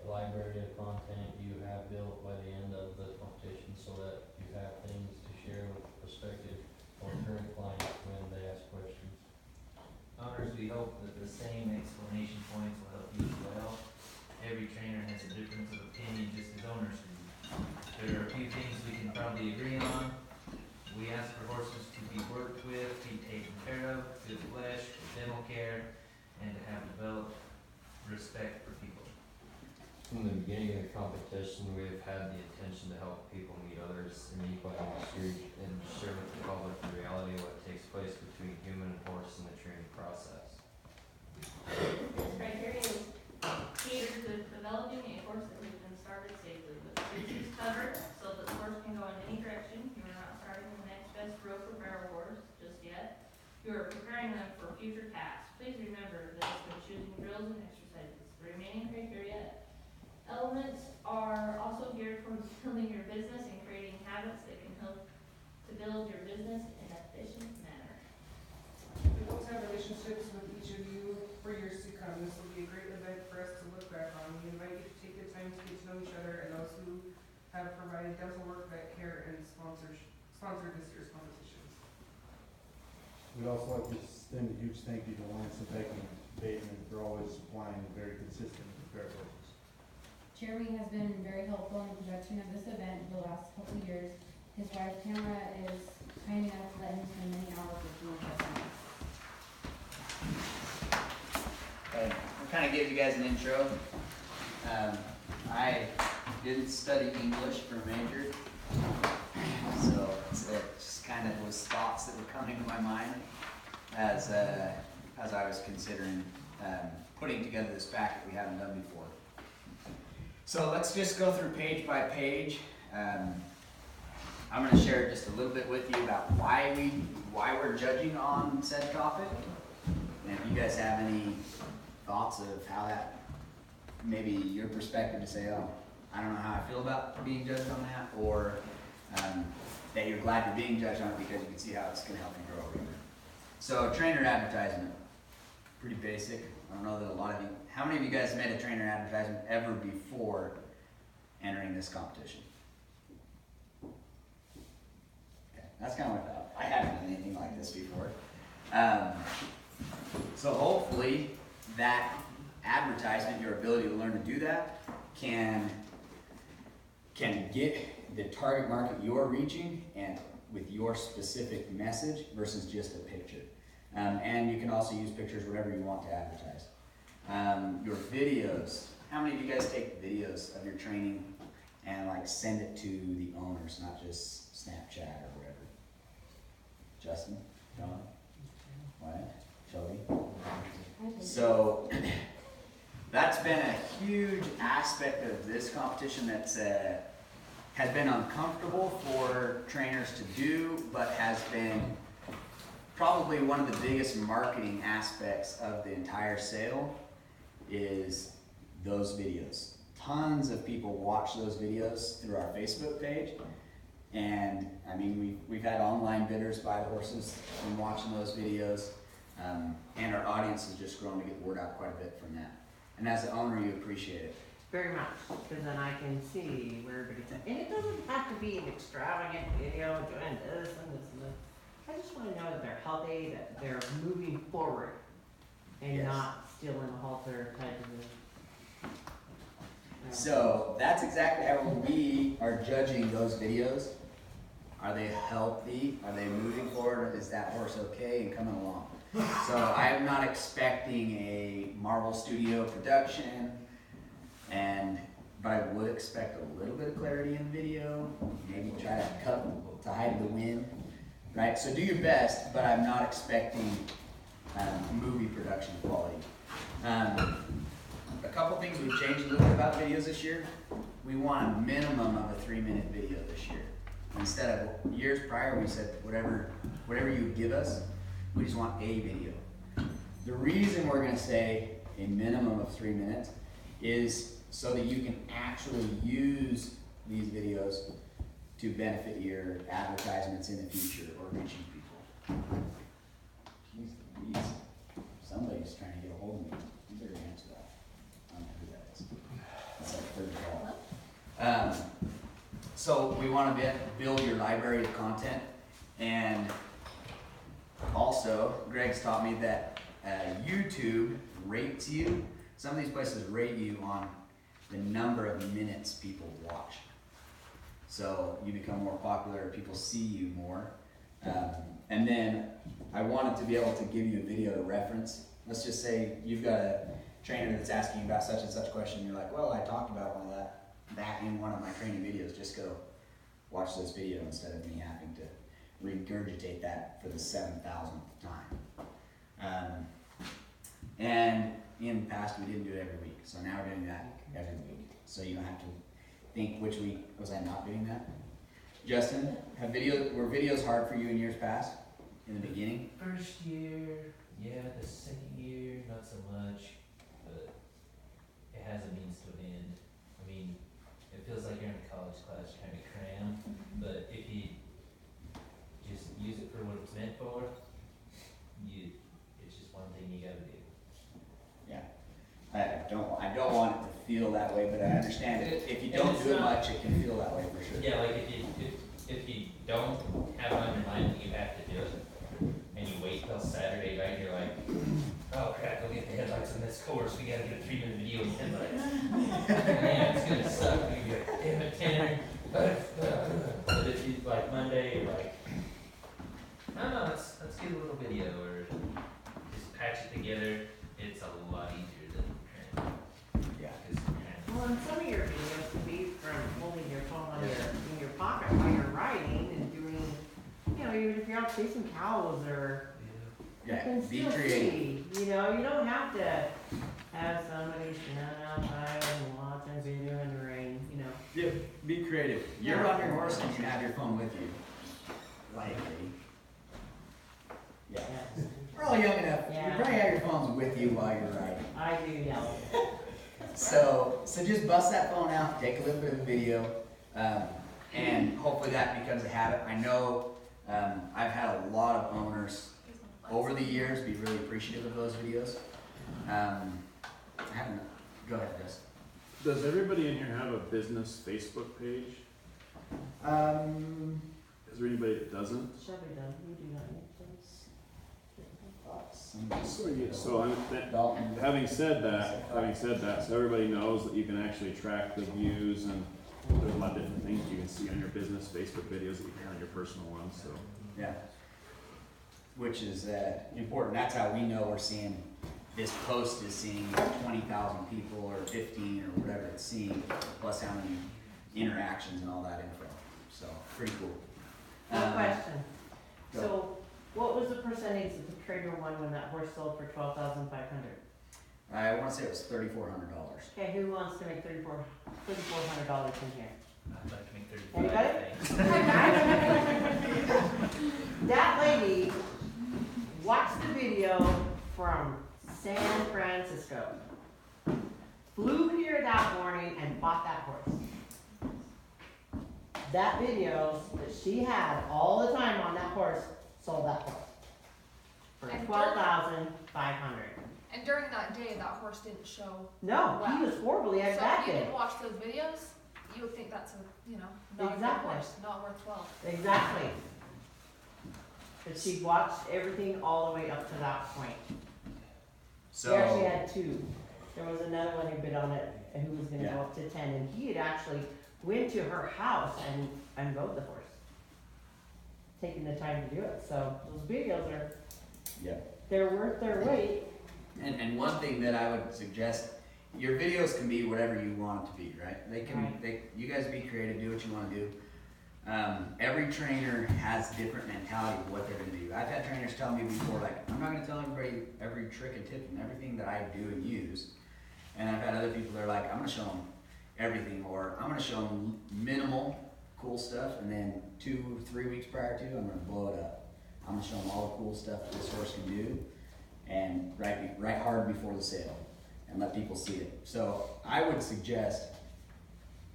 a library of content you have built by the end of the competition so that you have things to share with prospective or current clients when they ask questions. Owners, we hope that the same explanation points will help you as well. Every trainer has a difference of opinion, just as owners do. There are a few things we can probably agree on. We ask for horses to be worked with, be taken care of, good flesh, good dental care, and to have developed respect for people. From the beginning of the competition, we've had the intention to help people meet others in the equine industry and share with the public the reality of what takes place between human and horse in the training process. This criteria is catered to developing a horse that has been started safely with issues covered so that the horse can go in any direction. You are not starting the next best rope or barrel horse just yet. You are preparing them for future tasks. Please remember this when choosing drills and exercises. The remaining criteria elements are also geared towards building your business and creating habits that can help to build your business in an efficient manner. We both have relationships with each of you for years to come. This will be a great event for us to look back on. We invite you to take the time to get to know each other and those who have provided dental work, vet care, and sponsored this year's competitions. We'd also like to extend a huge thank you to Lance and Becky Bateman for always supplying very consistent repair horses. Jeremy has been very helpful in the production of this event the last couple of years. His wife Tamara is kind enough to let him spend many hours with me at times. Okay, I'll kind of give you guys an intro. I didn't study English for a major, so it just kind of was thoughts that were coming to my mind as I was considering putting together this packet we haven't done before. So let's just go through page by page. I'm going to share just a little bit with you about why we're judging on said topic. And if you guys have any thoughts of how that, maybe your perspective to say, oh, I don't know how I feel about being judged on that, or that you're glad you're being judged on it because you can see how it's going to help you grow. So trainer advertisement, pretty basic. I don't know that a lot of you, how many of you guys made a trainer advertisement ever before entering this competition? Okay, that's kind of what I thought. I haven't done anything like this before. So hopefully that advertisement, your ability to learn to do that, can get the target market you're reaching and with your specific message versus just a picture. And you can also use pictures whatever you want to advertise. Your videos. How many of you guys take videos of your training and like send it to the owners, not just Snapchat or whatever? Justin? John? Wyatt? Shelby? So that's been a huge aspect of this competition that's has been uncomfortable for trainers to do, but has been probably one of the biggest marketing aspects of the entire sale is those videos. Tons of people watch those videos through our Facebook page. And I mean, we've had online bidders buy the horses from watching those videos. And our audience has just grown to get the word out quite a bit from that. And as an owner, you appreciate it. Very much, because then I can see where everybody's at. And it doesn't have to be an extravagant video doing this and this and this. I just want to know that they're healthy, that they're moving forward and Yes. not still in a halter type of thing. So that's exactly how we are judging those videos. Are they healthy? Are they moving forward? Is that horse okay and coming along? So I'm not expecting a Marvel Studio production, but I would expect a little bit of clarity in the video. Maybe try to cut to hide the wind, right? So do your best, but I'm not expecting movie production quality. A couple things we've changed a little bit about videos this year. We want a minimum of a 3-minute video this year. Instead of years prior, we said whatever you give us, we just want a video. The reason we're going to say a minimum of 3 minutes is so that you can actually use these videos to benefit your advertisements in the future or reaching people. Jeez Louise, somebody's trying to get a hold of me. You better answer that. I don't know who that is. That's like third call. So we want to build your library of content, and also Greg's taught me that YouTube rates you. Some of these places rate you on the number of minutes people watch. So you become more popular, people see you more. And then I wanted to be able to give you a video to reference. Let's just say you've got trainer that's asking you about such and such question, you're like, well, I talked about one of that in one of my training videos, just go watch this video instead of me having to regurgitate that for the 7,000th time. And in the past, we didn't do it every week, so now we're doing that every week. So you don't have to think which week was I not doing that. Justin, were videos hard for you in years past, in the beginning? First year, yeah, the second year, not so much, but it has a means to an end. I mean, it feels like you're in a college class trying to cram, but if you just use it for what it's meant for, it's just one thing you gotta do. Yeah. I don't want it to feel that way, but I understand it. If you don't do it much, it can feel that way for sure. Yeah, like if you don't have it on your mind that you have to do it, and you wait till Saturday night, you're like, oh crap, go get the headlights on this course, we gotta get a 3-minute video with headlights. Man, it's gonna suck, you're like, damn it, Tanner. But if you, like Monday, you're like, no, let's get a little video, or just patch it together, it's a lot easier than cramming. Yeah. Well, and some of your videos can be from holding your phone in your pocket while you're writing and doing, even if you're out chasing cows or you Yeah, can be still creative. see, you don't have to have somebody stand outside and watching video in the rain, Yeah, be creative. You're on your horse and you can have your phone with you. Likely. Yeah. We're all young enough. You Yeah. probably have your phones with you while you're riding. I do yell. So just bust that phone out, take a little bit of the video, and hopefully that becomes a habit. I know I've had a lot of owners over the years be really appreciative of those videos. Go ahead, Chris. Does everybody in here have a business Facebook page? Is there anybody that doesn't? Shelby does, you do not need those. Dalton. Having said that, so everybody knows that you can actually track the views, and there's a lot of different things you can see on your business Facebook videos that you can on your personal ones, so. Yeah. Which is important. That's how we know we're seeing, this post is seeing 20,000 people or 15 or whatever it's seeing, plus how many interactions and all that info. So, pretty cool. One question. go. So, what was the percentage that the trader won when that horse sold for $12,500? I want to say it was $3,400. Okay, who wants to make $3,400 in here? I'd like to make 35, Anybody? thanks. That lady watched the video from San Francisco, flew here that morning and bought that horse. That video that she had all the time on that horse sold that horse for And $12,500. And during that day, that horse didn't show. No, Wow. he was horribly So if that you day. didn't watch those videos, you would think that's not a good Exactly. horse, not worth 12. Exactly. But she watched everything all the way up to that point. She actually So, had two. There was another one who bid on it and who was gonna Yeah. go up to 10, and he had actually went to her house and rode the horse. Taking the time to do it, so those videos yeah. they're worth their weight. And one thing that I would suggest, your videos can be whatever you want it to be, right? You guys be creative, do what you want to do. Every trainer has a different mentality of what they're going to do. I've had trainers tell me before, like, I'm not going to tell everybody every trick and tip and everything that I do and use. And I've had other people that are like, I'm going to show them everything, or I'm going to show them minimal cool stuff, and then 2-3 weeks prior to, I'm going to blow it up. I'm going to show them all the cool stuff that this horse can do, and right hard before the sale, and let people see it. So I would suggest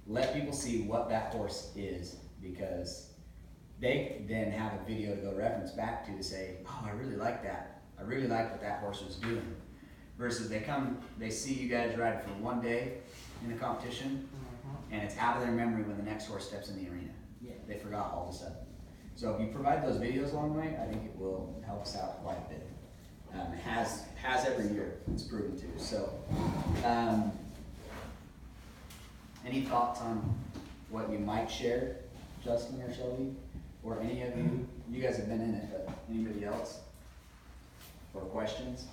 let people see what that horse is, because they then have a video to go reference back to say, oh, I really like that. I really like what that horse was doing. Versus they see you guys ride for one day in the competition, and it's out of their memory when the next horse steps in the arena. Yeah. They forgot all of a sudden. So if you provide those videos along the way, I think it will help us out quite a bit. It has every year, it's proven to. So, any thoughts on what you might share, Justin or Shelby, or any of you? You guys have been in it, but anybody else? Or questions?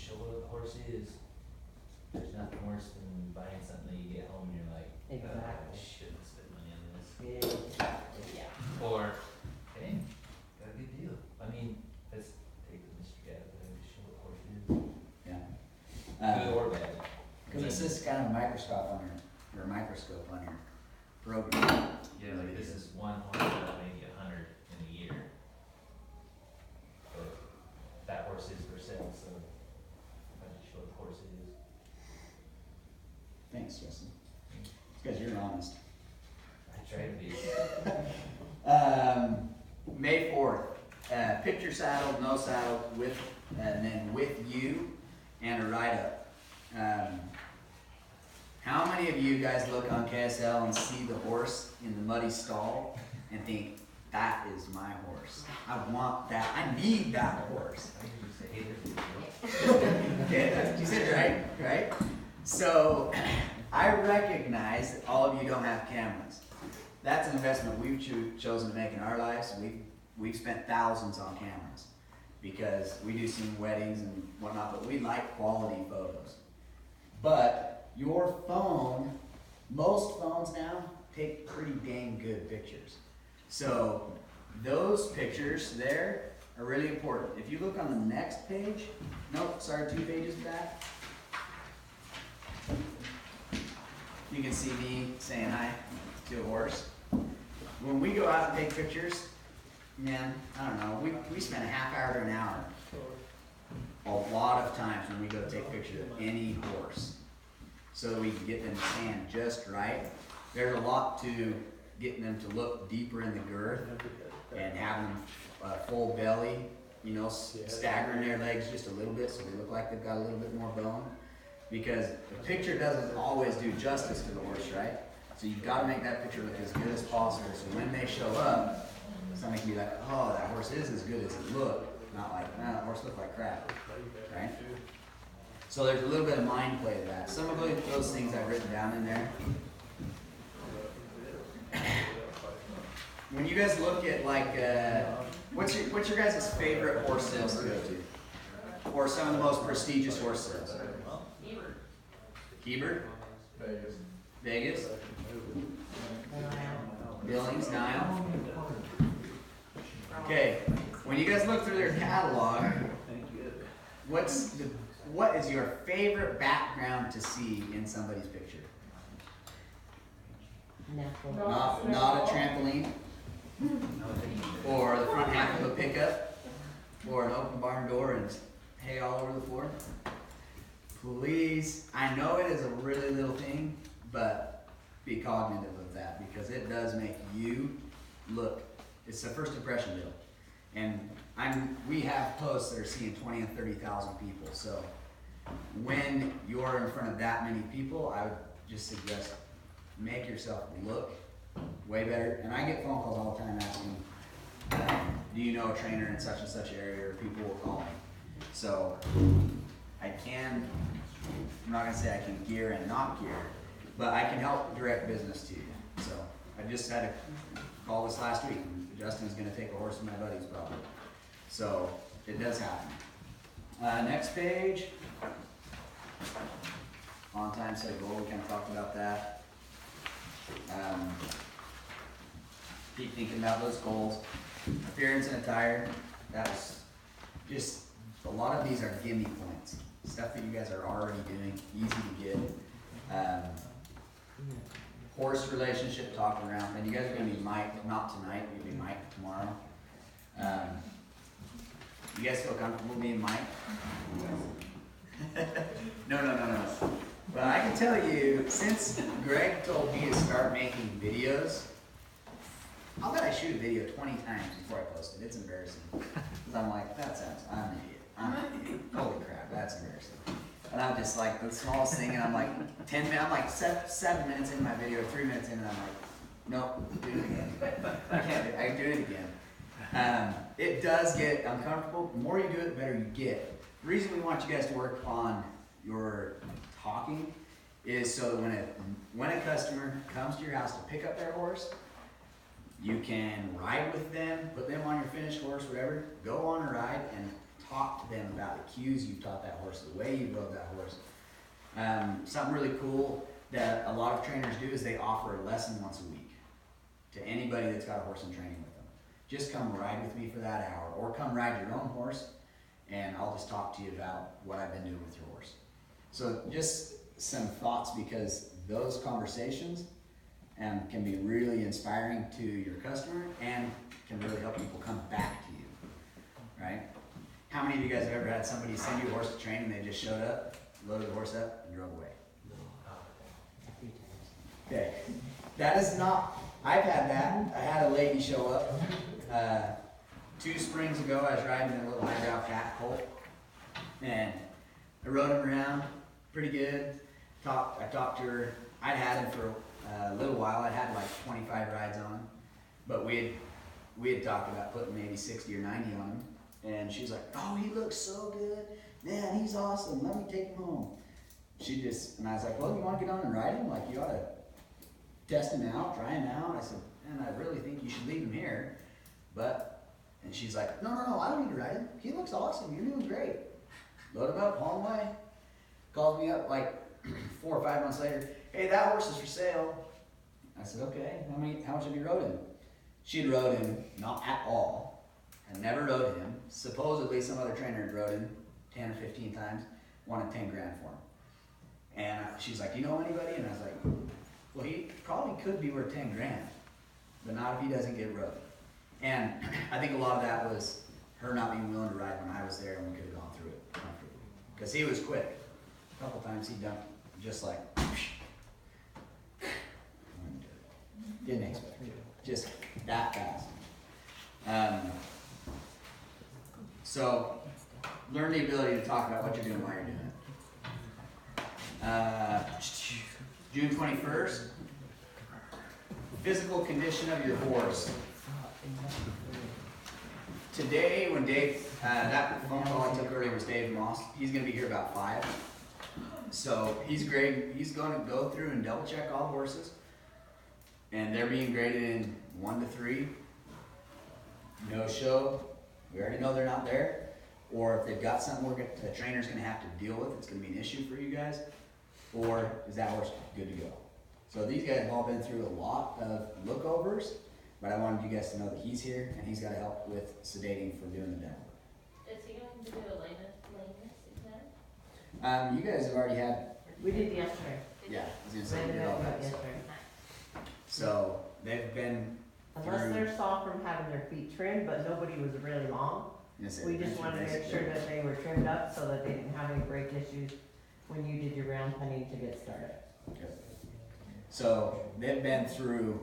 show what the horse is. There's nothing worse than buying something that you get home and you're like, I Exactly. shouldn't spend money on this. Yeah. Or, hey, got a good deal. I mean, let's take the mystery out of it and just show what the horse is. Yeah. Good or bad. Cause it's just kind of a microscope on your program. Yeah, like this is one horse out of maybe 100 in a year. But that horse is for sale, so I just show what the horse is. Thanks, Justin. It's because you're honest. I try to be. May 4th, picture saddle, no saddle, with, and then with you, and a write-up. How many of you guys look on KSL and see the horse in the muddy stall and think, that is my horse? I want that, I need that horse. Okay, you said right? So, I recognize that all of you don't have cameras. That's an investment we've chosen to make in our lives. We've spent thousands on cameras because we do some weddings and whatnot, but we like quality photos. But your phone, most phones now take pretty dang good pictures. So those pictures there are really important. If you look on the next page, nope, sorry, 2 pages back. You can see me saying hi to a horse. When we go out and take pictures, man, I don't know, we spend a half hour to an hour. A lot of times when we go to take pictures of any horse, so that we can get them to stand just right. There's a lot to getting them to look deeper in the girth and having them full belly, you know, staggering their legs just a little bit so they look like they've got a little bit more bone. Because the picture doesn't always do justice to the horse, right? So you've got to make that picture look as good as possible so when they show up, somebody can be like, oh, that horse is as good as it looked. Not like, nah, that horse looked like crap, right? So there's a little bit of mind play to that. Some of those things I've written down in there. When you guys look at like, what's your guys' favorite horse sales to go to? Or some of the most prestigious horse sales? Heber? Vegas? Billings, Nile? Okay, when you guys look through their catalog, what is your favorite background to see in somebody's picture? Not a trampoline, or the front half of a pickup, or an open barn door and hay all over the floor. Please, I know it is a really little thing, but be cognitive of that because it does make you look. It's a first impression deal, and we have posts that are seeing 20 and 30,000 people. So when you're in front of that many people, I would just suggest make yourself look way better. And I get phone calls all the time asking, do you know a trainer in such and such area, or people will call me. So I'm not gonna say I can gear and not gear, but I can help direct business to you. So I just had a call this last week. Justin's gonna take a horse to my buddy's probably. So it does happen. Next page. On time, set goal, we kind of talked about that. Keep thinking about those goals. Appearance and attire, that's just, a lot of these are gimme points. Stuff that you guys are already doing, easy to get. Horse relationship, talk around, and you guys are gonna be Mike, not tonight, you'll be Mike tomorrow. You guys feel comfortable being Mike? No. But I can tell you, since Greg told me to start making videos, I'll bet I shoot a video 20 times before I post it. It's embarrassing. Because I'm like, I'm an idiot. Holy crap, that's embarrassing. And I'm just like, the smallest thing, and I'm like, 10 minutes, I'm like 7 minutes into my video, 3 minutes in, and I'm like, nope, do it again. I can't do it, I do it again. It does get uncomfortable. The more you do it, the better you get. The reason we want you guys to work on your talking is so that when a customer comes to your house to pick up their horse, you can ride with them, put them on your finished horse, whatever, go on a ride and talk talk to them about the cues you've taught that horse, the way you rode that horse. Something really cool that a lot of trainers do is they offer a lesson once a week to anybody that's got a horse in training with them. Just come ride with me for that hour, or come ride your own horse, and I'll just talk to you about what I've been doing with your horse. So just some thoughts, because those conversations can be really inspiring to your customer and can really help people come back to you, right? How many of you guys have ever had somebody send you a horse to train and they just showed up, loaded the horse up, and drove away? Okay, that is not, I've had that. I had a lady show up 2 springs ago. I was riding a little highbrow cat colt, and I rode him around pretty good. I talked to her. I'd had him for a little while. I'd had like 25 rides on him, but we had talked about putting maybe 60 or 90 on him, and she was like, "Oh, he looks so good, man. He's awesome. Let me take him home." And I was like, "Well, you want to get on and ride him? Like, you ought to test him out, try him out." I said, "Man, I really think you should leave him here." And she's like, no, I don't need to ride him. He looks awesome. You're doing great. Load him up, haul him away. Calls me up like 4 or 5 months later. "Hey, that horse is for sale." I said, "Okay, how much have you rode him?" She'd rode him, not at all. I never rode him. Supposedly some other trainer had rode him 10 or 15 times, wanted 10 grand for him. And she's like, "You know anybody?" And I was like, "Well, he probably could be worth 10 grand, but not if he doesn't get rode." And I think a lot of that was her not being willing to ride when I was there, and we could have gone through it comfortably. Because he was quick. A couple times he dumped just like, didn't expect it. Just that fast. So learn the ability to talk about what you're doing while you're doing it. June 21st, physical condition of your horse. Today, when Dave, that phone call I took earlier was Dave Moss. He's going to be here about 5. So he's going to go through and double check all horses, and they're being graded in 1 to 3. No show. We already know they're not there. Or if they've got something the trainer's going to have to deal with, it's going to be an issue for you guys. Or is that horse good to go? So these guys have all been through a lot of lookovers, but I wanted you guys to know that he's here and he's got to help with sedating for doing the demo. Is he going to do a lameness exam? You guys have already had. We did yesterday. Yeah, I was gonna say we did all that. Yesterday. So they've been. Unless they're soft from having their feet trimmed, but nobody was really long. We just wanted to make sure that they were trimmed up so that they didn't have any break issues when you did your round penning to get started. Okay. So they've been through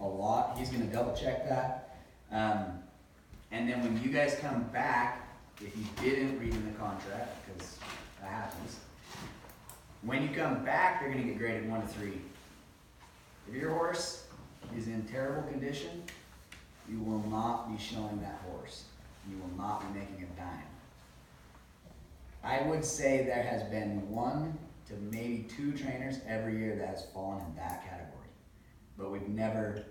a lot. He's gonna double check that. And then when you guys come back, if you didn't read in the contract, because that happens, when you come back, they're gonna get graded 1 to 3. If your horse is in terrible condition, you will not be showing that horse. You will not be making a dime. I would say there has been 1 to maybe 2 trainers every year that has fallen in that category. But we've never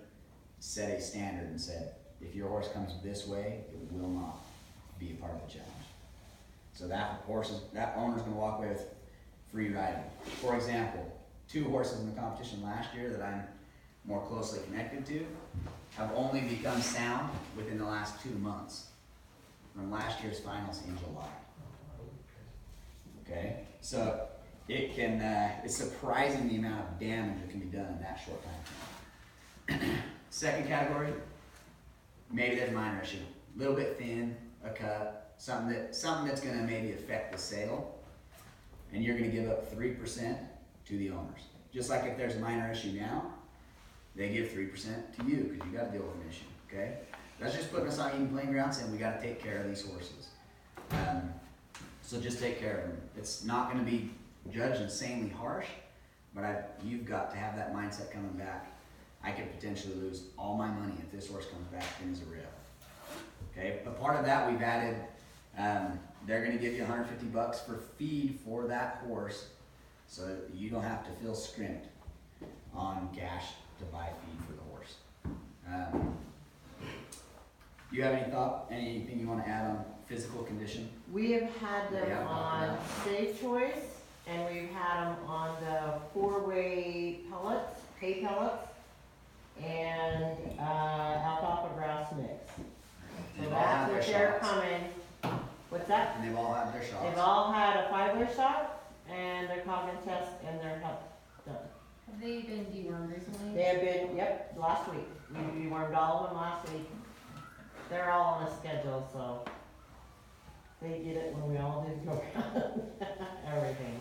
set a standard and said, if your horse comes this way, it will not be a part of the challenge. So that owner's gonna walk away with free riding. For example, 2 horses in the competition last year that I'm more closely connected to have only become sound within the last 2 months from last year's finals in July. Okay, so it's surprising the amount of damage that can be done in that short time frame. Second category, maybe there's a minor issue, a little bit thin, a cut, something that's going to maybe affect the sale, and you're going to give up 3% to the owners. Just like if there's a minor issue now, they give 3% to you because you got to deal with an issue. Okay, that's just putting us on even playing ground, saying we got to take care of these horses. So just take care of them. It's not going to be judged insanely harsh, but you've got to have that mindset coming back. I could potentially lose all my money if this horse comes back and is a rip. Okay, but part of that we've added, they're going to give you $150 for feed for that horse, so that you don't have to feel scrimped on cash to buy feed for the horse. Do you have anything you want to add on physical condition? competition? We have had them Yeah, on Safe Choice, and we've had them on the 4-way pellets, hay pellets, and, alfalfa grass mix. So They've all had that's their what they're shots. coming. What's that? And they've all had their shots. They've all had a 5-way shot, and their cognitive test, and their health done. Have they been dewormed recently? They have been, yep, last week. We wormed all of them last week. They're all on a schedule, so they did it when we all did go around. Everything.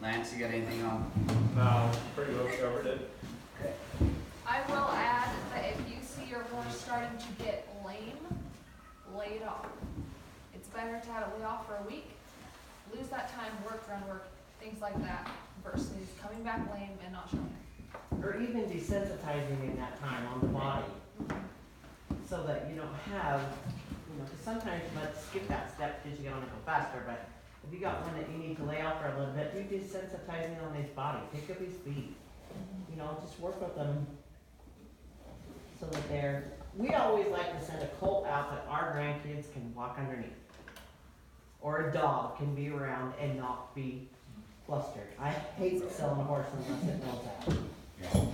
Lance, you got anything on? No, pretty well covered it. Okay. I will add that if you see your horse starting to get lame, lay it off. It's better to have it lay off for a week, lose that time, work, run, work, things like that, versus coming back lame and not showing it. Or even desensitizing in that time on the body, so that you don't have, because sometimes you might skip that step because you want to go faster, but if you got one that you need to lay off for a little bit, do desensitizing on his body, pick up his feet, just work with them so that we always like to send a colt out that our grandkids can walk underneath. Or a dog can be around and not be flustered. I hate selling a horse unless it knows that.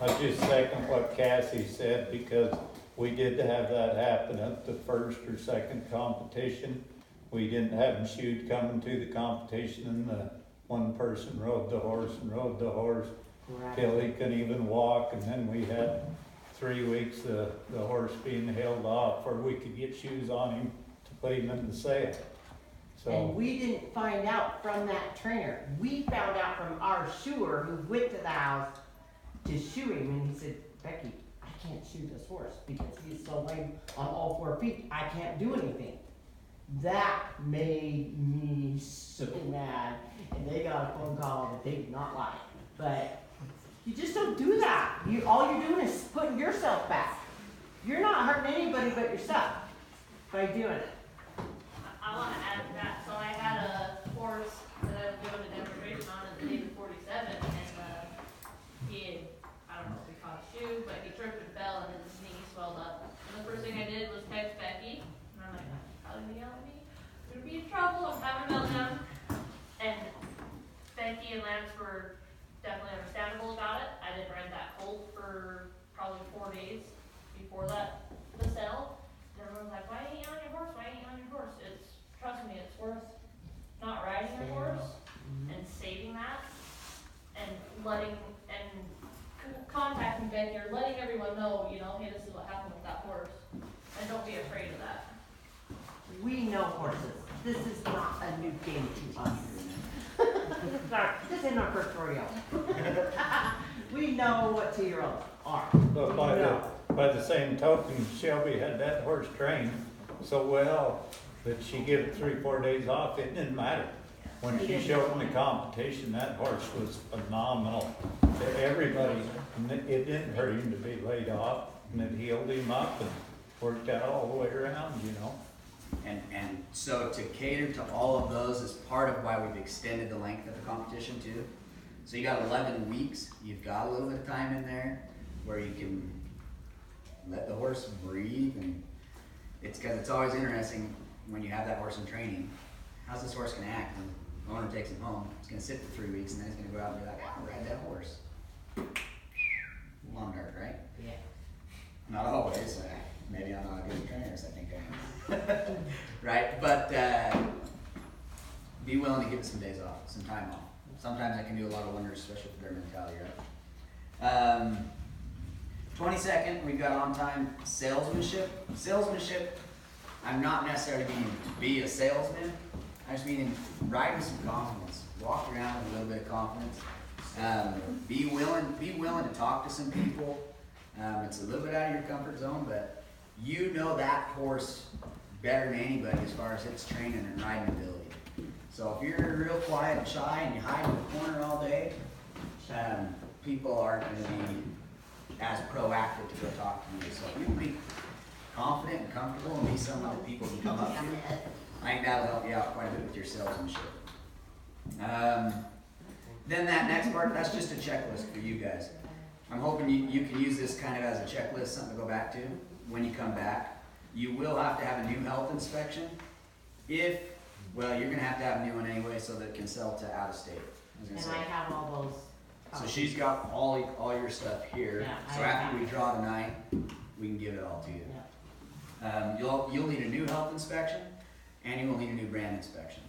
I just second what Cassie said, because we did have that happen at the first or second competition. We didn't have them shoot coming to the competition, and the one person rode the horse Right. till he couldn't even walk, and then we had 3 weeks the horse being held off where we could get shoes on him to put him in the sale. And So, we didn't find out from that trainer. We found out from our shoer who went to the house to shoe him, and he said, Becky, I can't shoe this horse because he's so lame on all 4 feet. I can't do anything. That made me so mad, and they got a phone call that they did not like. But you just don't do that. All you're doing is putting yourself back. You're not hurting anybody but yourself by doing it. I wanna add to that, so I had a horse that I was doing a demonstration on at the age of 47, and, he had, I don't know if we caught a shoe, but he tripped and fell, and his knee swelled up. And the first thing I did was text Becky, and I'm like, probably gonna yell at me, I'm gonna be in trouble, I'm having a meltdown. And Becky and Lance were definitely understandable about it. I didn't ride that colt for probably 4 days before the sale. And everyone's like, why ain't you on your horse? Why ain't you on your horse? Trust me, it's worth not riding your horse and saving that and contacting Becky or letting everyone know, hey, this is what happened with that horse. And don't be afraid of that. We know horses. This is not a new game to us. This isn't our first rodeo. We know what 2-year-olds are. but by the same token, Shelby had that horse trained so well that she gave it 3-4 days off. It didn't matter. When she showed in the competition, that horse was phenomenal to everybody. And it didn't hurt him to be laid off, and it healed him up and worked out all the way around, And so to cater to all of those is part of why we've extended the length of the competition too. So you got 11 weeks, you've got a little bit of time in there where you can let the horse breathe, and it's always interesting when you have that horse in training. How's this horse gonna act when the owner takes him home? He's gonna sit for 3 weeks and then he's gonna go out and be like, wow, ride that horse. Long dart, right? Yeah. Not always. Maybe I'm not a good trainer, so I think I am. Right? But be willing to give it some days off, some time off. Sometimes that can do a lot of wonders, especially for their mentality, right? 22nd, we've got on time salesmanship. Salesmanship, I'm not necessarily meaning be a salesman. I just mean ride with some confidence. Walk around with a little bit of confidence. Be willing to talk to some people. It's a little bit out of your comfort zone, but you know that horse better than anybody as far as its training and riding ability. So if you're real quiet and shy and you hide in the corner all day, people aren't going to be as proactive to go talk to you. So if you can be confident and comfortable and be someone that people can come up to, I think that'll help you out quite a bit with your salesmanship. Then that next part, that's just a checklist for you guys. I'm hoping you can use this kind of as a checklist, something to go back to when you come back. You will have to have a new health inspection if, well, you're gonna have to have a new one anyway so that it can sell to out of state. I was gonna And say. I have all those. So copies. she's got all your stuff here. Yeah, So I after have we it. draw tonight, we can give it all to you. Yeah. You'll need a new health inspection, and you will need a new brand inspection.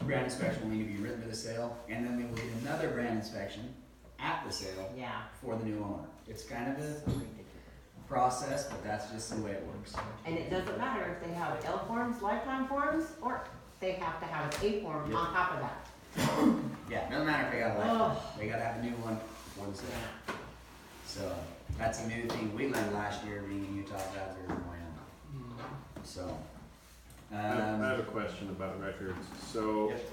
Brand inspection will need to be written to the sale, and then we will get another brand inspection at the sale Yeah. for the new owner. It's kind of a process, but that's just the way it works. And it doesn't matter if they have L forms, lifetime forms, or they have to have an A form Yep. on top of that. Yeah, doesn't matter if they got a Oh. lifetime, they gotta have a new one for the sale. So, that's a new thing we learned last year being in Utah, that's very annoying. So, I have a question about records. So, Yep.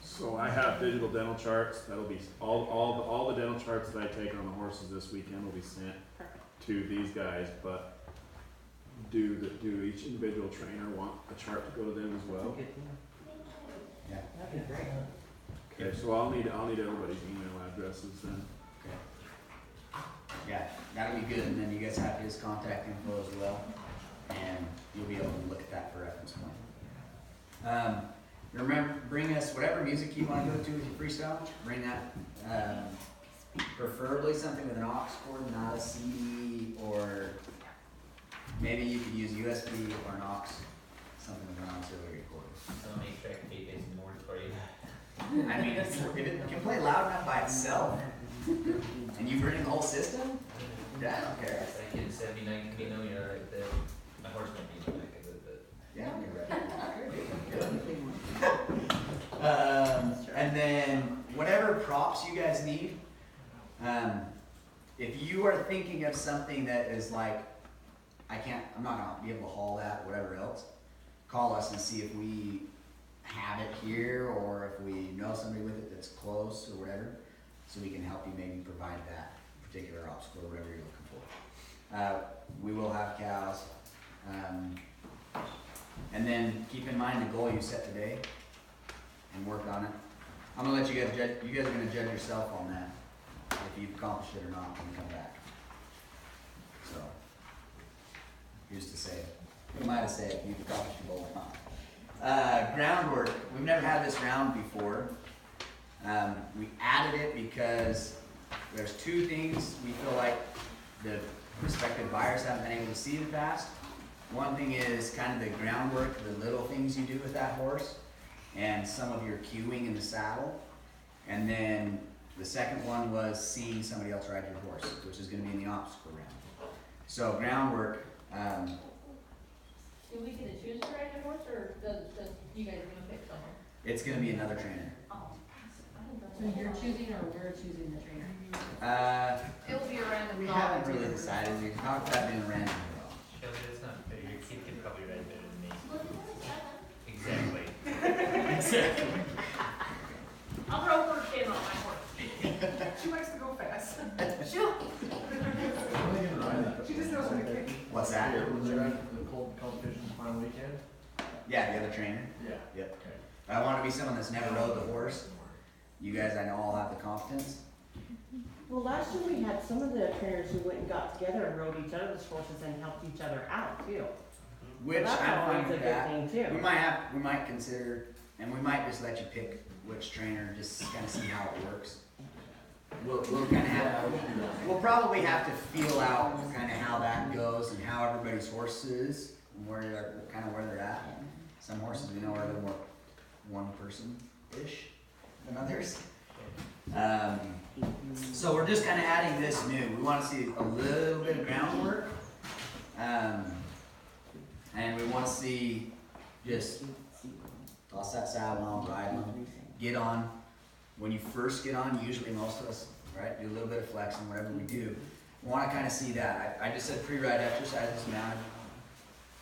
so I have digital dental charts. That'll be all the dental charts that I take on the horses this weekend will be sent to these guys. But do each individual trainer want a chart to go to them as well? yeah. That'd be great. Okay, so I'll need everybody's email addresses then. Yeah, that'll be good, and then you guys have his contact info as well, and you'll be able to look at that for reference point. Remember, bring us whatever music you wanna go to with your freestyle, bring that, preferably something with an aux cord, not a CD, or maybe you could use USB or an aux, something with an auxiliary cord. I'll make track tape and some more for you. I mean, if it can play loud enough by itself, and you bring the whole system, yeah, I don't care. That kid 79 can be no, you're right there. My horse might be in the back of it, but. Yeah, you're right. And then whatever props you guys need, if you are thinking of something that is like, I'm not gonna be able to haul that, or whatever else, call us and see if we have it here, or if we know somebody with it that's close or whatever, so we can help you maybe provide that particular obstacle, whatever you're looking for. We will have cows. And then keep in mind the goal you set today and work on it. I'm gonna let you guys judge, you guys are gonna judge yourself on that, if you've accomplished it or not when you come back. So, who's to say? Who am I to say if you've accomplished your goal or not? Groundwork, we've never had this round before. We added it because there's two things we feel like the prospective buyers haven't been able to see in the past. One thing is kind of the groundwork, the little things you do with that horse, and some of your cueing in the saddle. And then the second one was seeing somebody else ride your horse, which is gonna be in the obstacle round. So groundwork, Do we get to choose to ride your horse, or does you guys gonna pick someone? it's gonna be another trainer. Oh, So you're choosing or we're choosing the trainer? It will be a random. We haven't really decided, we talked about doing random. Shelby, that's not fair. Your kid could probably ride better than me. Exactly. Exactly. I'll throw first in on my horse. She likes to go fast. Shoot. She just knows when to kick. What's that? The Colt competition final weekend? Yeah, the other trainer. Yeah. Yep. I want to be someone that's never rode the horse. You guys, I know, all have the competence. Well, last year we had some of the trainers who went and got together and rode each other's horses and helped each other out too. Which That's I'm always fine a with good that. thing We too. might consider, and we might just let you pick which trainer, just kind of see how it works. We'll kind of have, we'll probably have to feel out kind of how that goes and how everybody's horse is, and where they're, kind of where they're at. Some horses we know are a little more one-person-ish than others. So we're just kind of adding this new. We want to see a little bit of groundwork. And we want to see just toss that saddle on, ride on, get on. When you first get on, usually most of us, right, do a little bit of flexing, whatever we do. We want to kind of see that. I just said pre-ride exercises, mounted,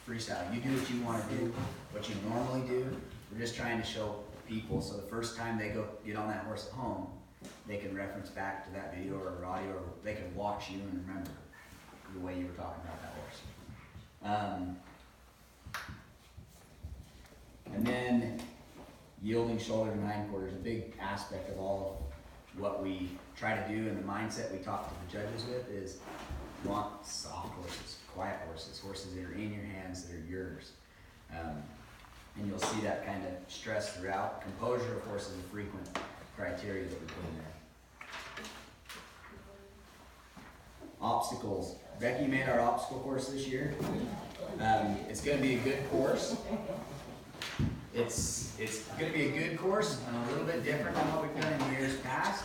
freestyle. You do what you want to do, what you normally do. We're just trying to show people, so the first time they go get on that horse at home, they can reference back to that video or audio, or they can watch you and remember the way you were talking about that horse. And then yielding shoulder to hindquarters, a big aspect of all of what we try to do, and the mindset we talk to the judges with is we want soft horses, quiet horses, horses that are in your hands, that are yours. And you'll see that kind of stress throughout. Composure, of course, is a frequent criteria that we put in there. Obstacles. Becky made our obstacle course this year. It's going to be a good course. It's going to be a good course and a little bit different than what we've done in years past.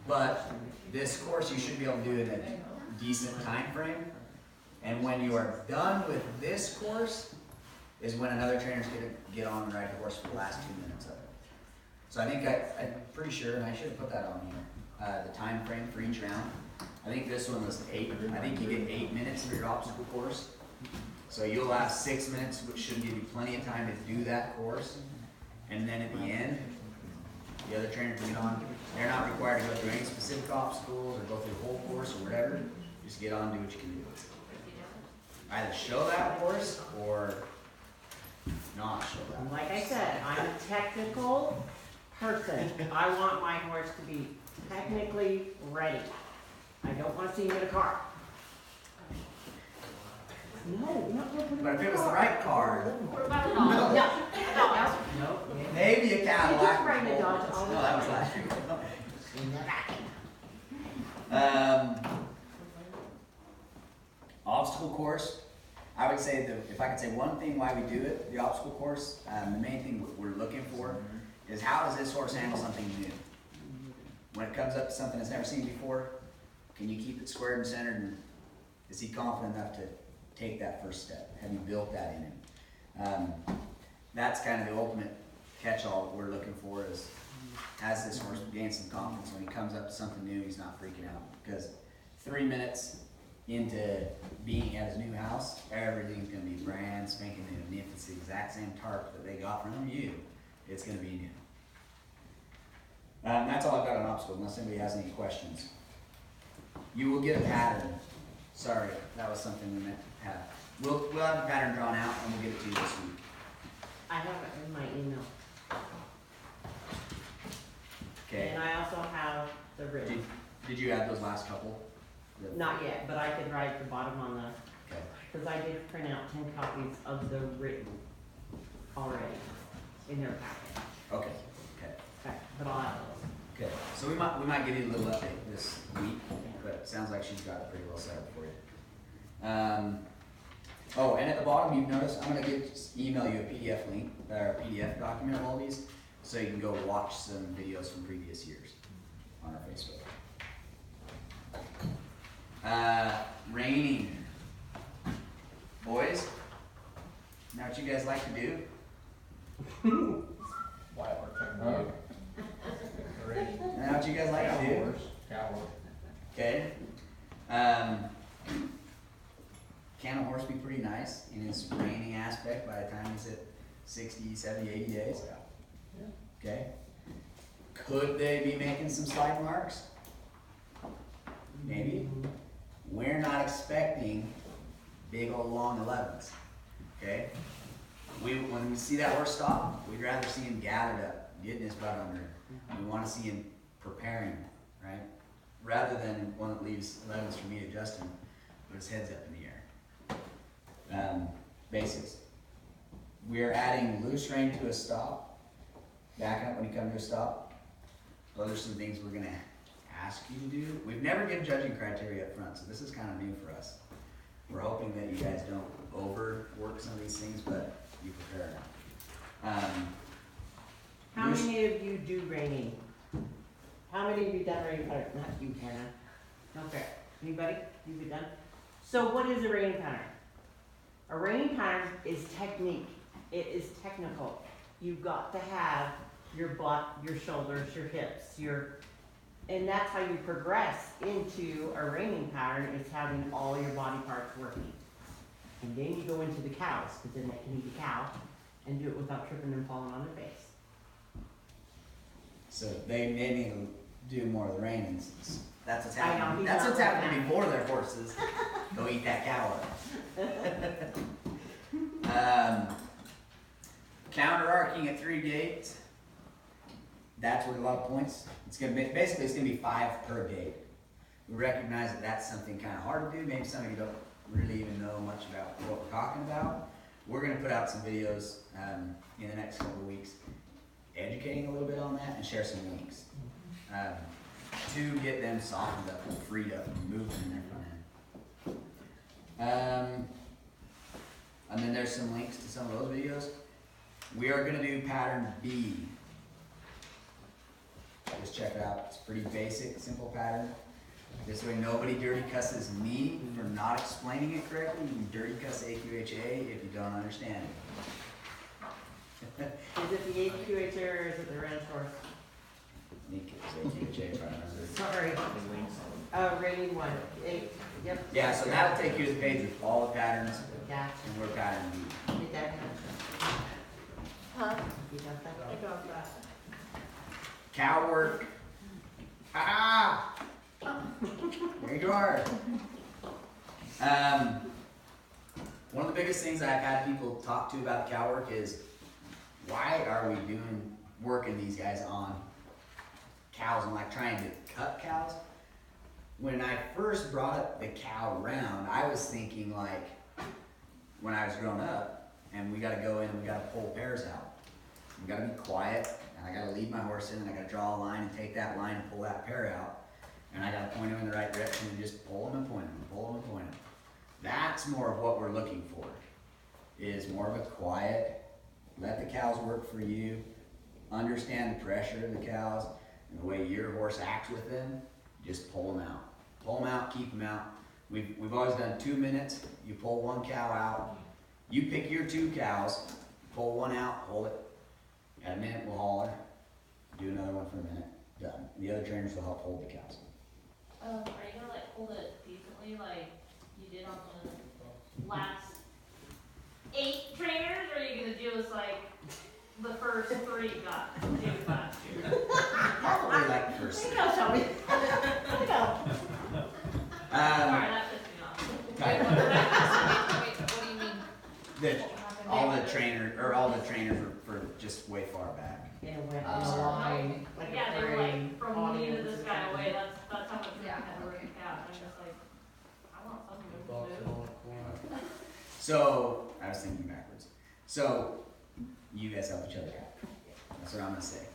But this course you should be able to do in a decent time frame. And when you are done with this course is when another trainer's going to get on and ride the horse for the last 2 minutes of it. So I think I'm pretty sure, and I should have put that on here, the time frame for each round. I think this one was 8. I think you get 8 minutes for your obstacle course. So you'll have 6 minutes, which should give you plenty of time to do that course. And then at the end, the other trainer can get on. They're not required to go through any specific obstacles or go through the whole course or whatever. Just get on, do what you can do. Either show that course or not show that. Like I said, I'm a technical person. I want my horse to be technically ready. I don't want to see him in a car. No, not with But if it was the right car, What about the dog? No. maybe a Cadillac. You just bring the dog to all the No, that was last year. Obstacle course. I would say that if I could say one thing why we do it, the obstacle course, the main thing we're looking for is how does this horse handle something new? When it comes up to something it's never seen before, can you keep it squared and centered, and is he confident enough to take that first step? Have you built that in him? That's kind of the ultimate catch-all that we're looking for is, has this horse gained some confidence when he comes up to something new, he's not freaking out. Because 3 minutes into being at his new house, everything's going to be brand spanking new. And if it's the exact same tarp that they got from you, it's going to be new. That's all I've got on obstacle, unless anybody has any questions. You will get a pattern. Sorry, that was something we meant to have. We'll have a pattern drawn out and we'll get it to you this week. I have it in my email. Okay. And I also have the written. Did you add those last couple? Not yet, but I could write the bottom on the, Okay. because I did print out 10 copies of the written already in their packet. Okay. Okay, but I'll add those. Okay. So we might give you a little update this week, but it sounds like she's got it pretty well set up for you. Oh, and at the bottom you've noticed I'm gonna email you a PDF link or a PDF document of all these, so you can go watch some videos from previous years on our Facebook. Reining. Boys, know what you guys like to do? Know what you guys like to do? Okay. Can a horse be pretty nice in its reining aspect by the time he's at 60, 70, 80 days? Okay. Could they be making some slide marks? Maybe. We're not expecting big old long 11s. Okay? When we see that horse stop, we'd rather see him gathered up, getting his butt under him. We want to see him preparing, right? Rather than one that leaves 11s for me to adjust him, but his head's up in the air. Basics. We're adding loose rein to a stop, backing up when you come to a stop. Those are some things we're going to ask you to do. We've never given judging criteria up front, so this is kind of new for us. We're hoping that you guys don't overwork some of these things, but you prepare. How many of you do reining? How many of you done reining pattern? Not you, Hannah. No fair. Anybody? You've done? So what is a reining pattern? A reining pattern is technique. It is technical. You've got to have your butt, your shoulders, your hips, and that's how you progress into a reining pattern, is having all your body parts working. And then you go into the cows, because then they can eat the cow and do it without tripping and falling on their face. So they need to do more of the reining. That's what's I know, happening. he's That's not what's like happening that. before their horses go eat that cow up. Counter arcing at 3 gates. That's worth a lot of points. It's gonna be basically 5 per gate. We recognize that that's something kind of hard to do. Maybe some of you don't really even know much about what we're talking about. We're gonna put out some videos in the next couple of weeks, educating a little bit on that and share some links to get them softened up and freed up and moving in their front end. And then there's some links to some of those videos. We are gonna do pattern B. Just check it out. It's a pretty basic, simple pattern. This way nobody dirty cusses me for not explaining it correctly. You can dirty cuss AQHA if you don't understand it. Is it the AQHA or is it the ranch horse? I think it was AQHA if I remember. Sorry. Rating 1. Yep. Yeah, so that'll take you to the page with all the patterns, Gotcha. and we're pattern B. Get that? Huh? You got that? I got that. Cow work. Ah! There you are. One of the biggest things I've had people talk to about cow work is, why are we working these guys on cows and like trying to cut cows? When I first brought up the cow round, I was thinking like, when I was growing up, and we gotta go in and we gotta pull pairs out. We gotta be quiet, and I gotta lead my horse in, and I gotta draw a line and take that line and pull that pair out. And I gotta point them in the right direction and just pull them and point them, pull them and point them. That's more of what we're looking for, is more of a quiet, let the cows work for you, understand the pressure of the cows, and the way your horse acts with them, just pull them out. Pull them out, keep them out. We've always done 2 minutes, you pull one cow out, you pick your 2 cows, pull one out, hold it. At a minute, we'll haul her, do another one for a minute, done. The other trainers will help hold the cows. Are you gonna like hold it decently like you did on the last 8 trainers, or are you gonna do as like the first 3 got to last year? Probably like the first. There you go, Shelby. There you go. Sorry, that pissed me off. Wait, what do you mean? That all the trainers were just way far back. Yeah, went in a line, like a Yeah, they were parade like, from me to audience this or guy something. away, that's how much we Yeah, had to work okay. the cat, and I'm just like, I want something to Box it do. all in the corner. So, I was thinking backwards. So, you guys help each other out. That's what I'm gonna say.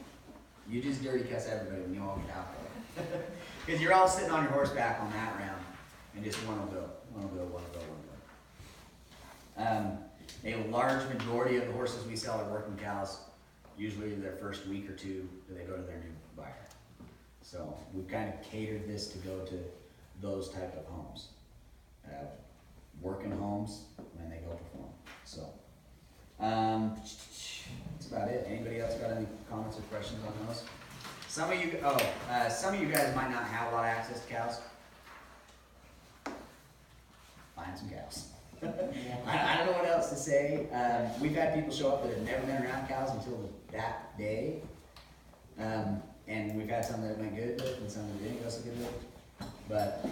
You just dirty cuss everybody when you all get out there. Because you're all sitting on your horseback on that round, and just one will go, one will go, one will go, one will go. A large majority of the horses we sell are working cows. Usually their first week or 2, do they go to their new buyer. So we've kind of catered this to go to those type of homes. Working homes when they go perform. So that's about it. Anybody else got any comments or questions on those? Some of you guys might not have a lot of access to cows. Find some cows. I don't know what else to say. We've had people show up that have never been around cows until that day. And we've had some that went good with and some that didn't go so good with. But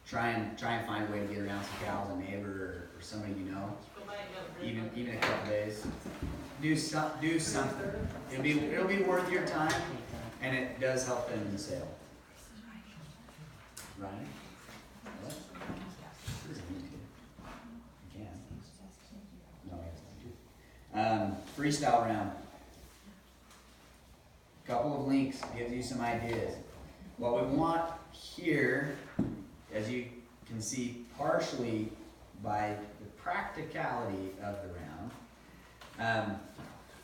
try and find a way to get around some cows, a neighbor or somebody you know. Even a couple days. Do something. It'll be worth your time, and it does help them in the sale. Ryan? What? He doesn't need to. He can. No, he doesn't need to. Freestyle round. Couple of links gives you some ideas. What we want here, as you can see partially by the practicality of the round,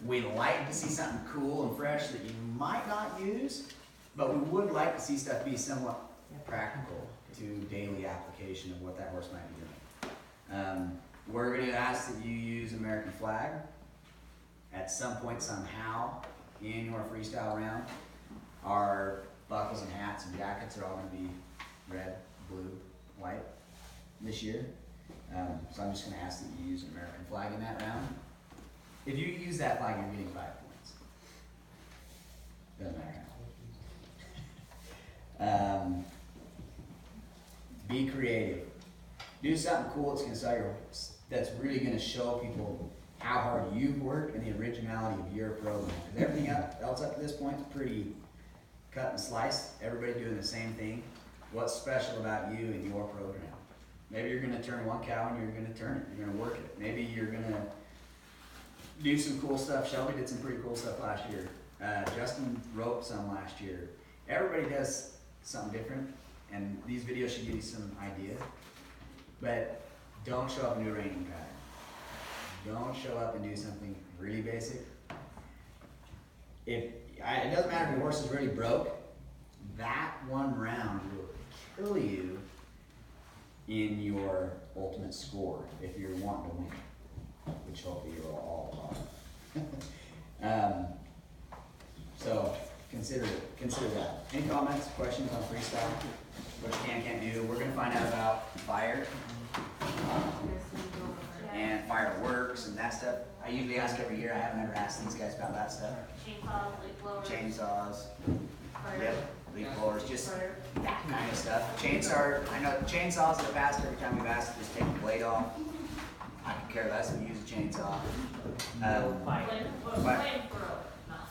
we like to see something cool and fresh that you might not use, but we would like to see stuff be somewhat practical to daily application of what that horse might be doing. We're going to ask that you use American flag at some point somehow in your freestyle round. Our buckles and hats and jackets are all going to be red, blue, white this year. So I'm just going to ask that you use an American flag in that round. If you use that flag, you're getting 5 points. Doesn't matter how. Be creative. Do something cool that's going to sell your, that's really going to show people how hard you've worked and the originality of your program. Because everything else up to this point is pretty cut and slice. Everybody doing the same thing. What's special about you and your program? Maybe you're gonna turn one cow and you're gonna turn it, you're gonna work it. Maybe you're gonna do some cool stuff. Shelby did some pretty cool stuff last year. Justin roped some last year. Everybody does something different, and these videos should give you some idea. But don't show up and do a reining pattern. Don't show up and do something really basic. It doesn't matter if your horse is really broke, that one round will kill you in your ultimate score if you're wanting to win, which hopefully you're all are. So consider that. Any comments, questions on freestyle? What you can't do? We're gonna find out about fire and fireworks and that stuff. I usually ask every year. I haven't ever asked these guys about that stuff. Chainsaws, leaf blowers. Chainsaws, Fire. yep, leaf blowers, just Fire. that kind of stuff. I know chainsaws in the past, every time we've asked to just take the blade off. I could care less if we use a chainsaw.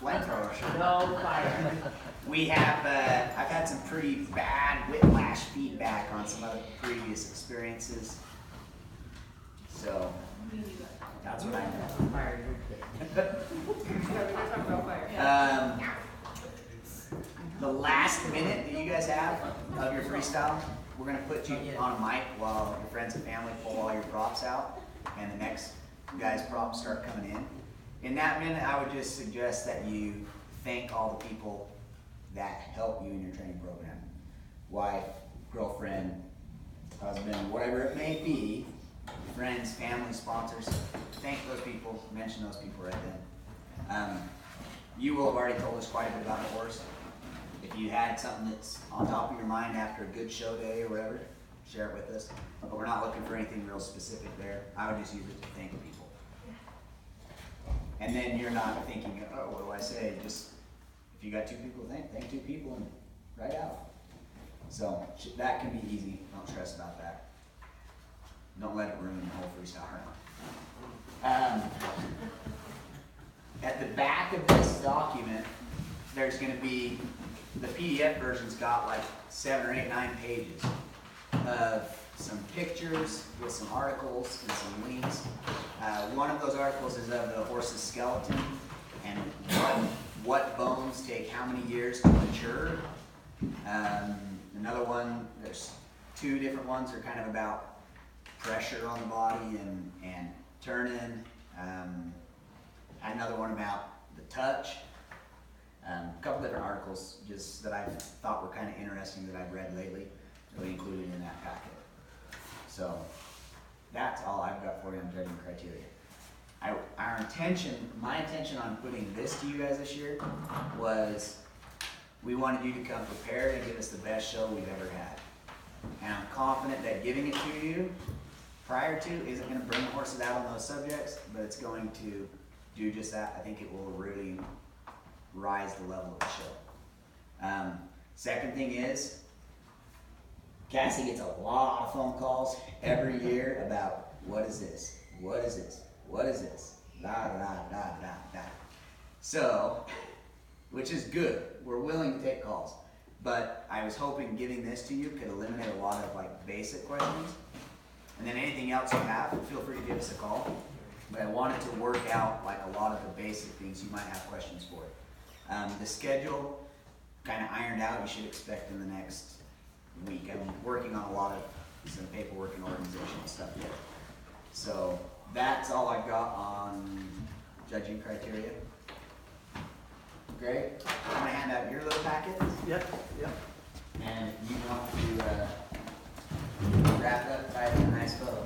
Flamethrower, sure. No fire. We have, I've had some pretty bad whiplash feedback on some other previous experiences. So, that's what I know. Fire, Talk about fire. The last minute that you guys have of your freestyle, we're gonna put you on a mic while your friends and family pull all your props out, and the next guy's props start coming in. In that minute, I would just suggest that you thank all the people that help you in your training program. Wife, girlfriend, husband, whatever it may be, friends, family, sponsors. Thank those people, mention those people right then. You will have already told us quite a bit about the horse. If you had something that's on top of your mind after a good show day or whatever, share it with us. But we're not looking for anything real specific there. I would just use it to thank people. And then you're not thinking, oh, what do I say? Just, if you got two people, thank two people and write out. So that can be easy. Don't stress about that. Don't let it ruin the whole freestyle round. At the back of this document, there's going to be, the PDF version's got like 7 or 8, 9 pages of some pictures with some articles and some links. One of those articles is of the horse's skeleton and what bones take how many years to mature. Another one, there's 2 different ones that are kind of about pressure on the body and turning. Had another one about the touch. A couple different articles just that I thought were kind of interesting that I've read lately, that we included in that packet. So that's all I've got for you on judging criteria. My intention on putting this to you guys this year was we wanted you to come prepared and give us the best show we've ever had. And I'm confident that giving it to you prior to isn't going to bring the horses out on those subjects, but it's going to do just that. I think it will really rise the level of the show. Second thing is, Cassie gets a lot of phone calls every year about what is this? What is this? What is this? Da da da da da da. So, which is good. We're willing to take calls. But I was hoping giving this to you could eliminate a lot of like basic questions. And then anything else you have, feel free to give us a call. But I wanted to work out like a lot of the basic things you might have questions for. The schedule kind of ironed out, you should expect in the next week. I'm working on a lot of some paperwork and organizational stuff yet. So that's all I've got on judging criteria. Great. I'm gonna hand out your little packet. Yep. And if you want to wrap it up, tie it in a nice bow.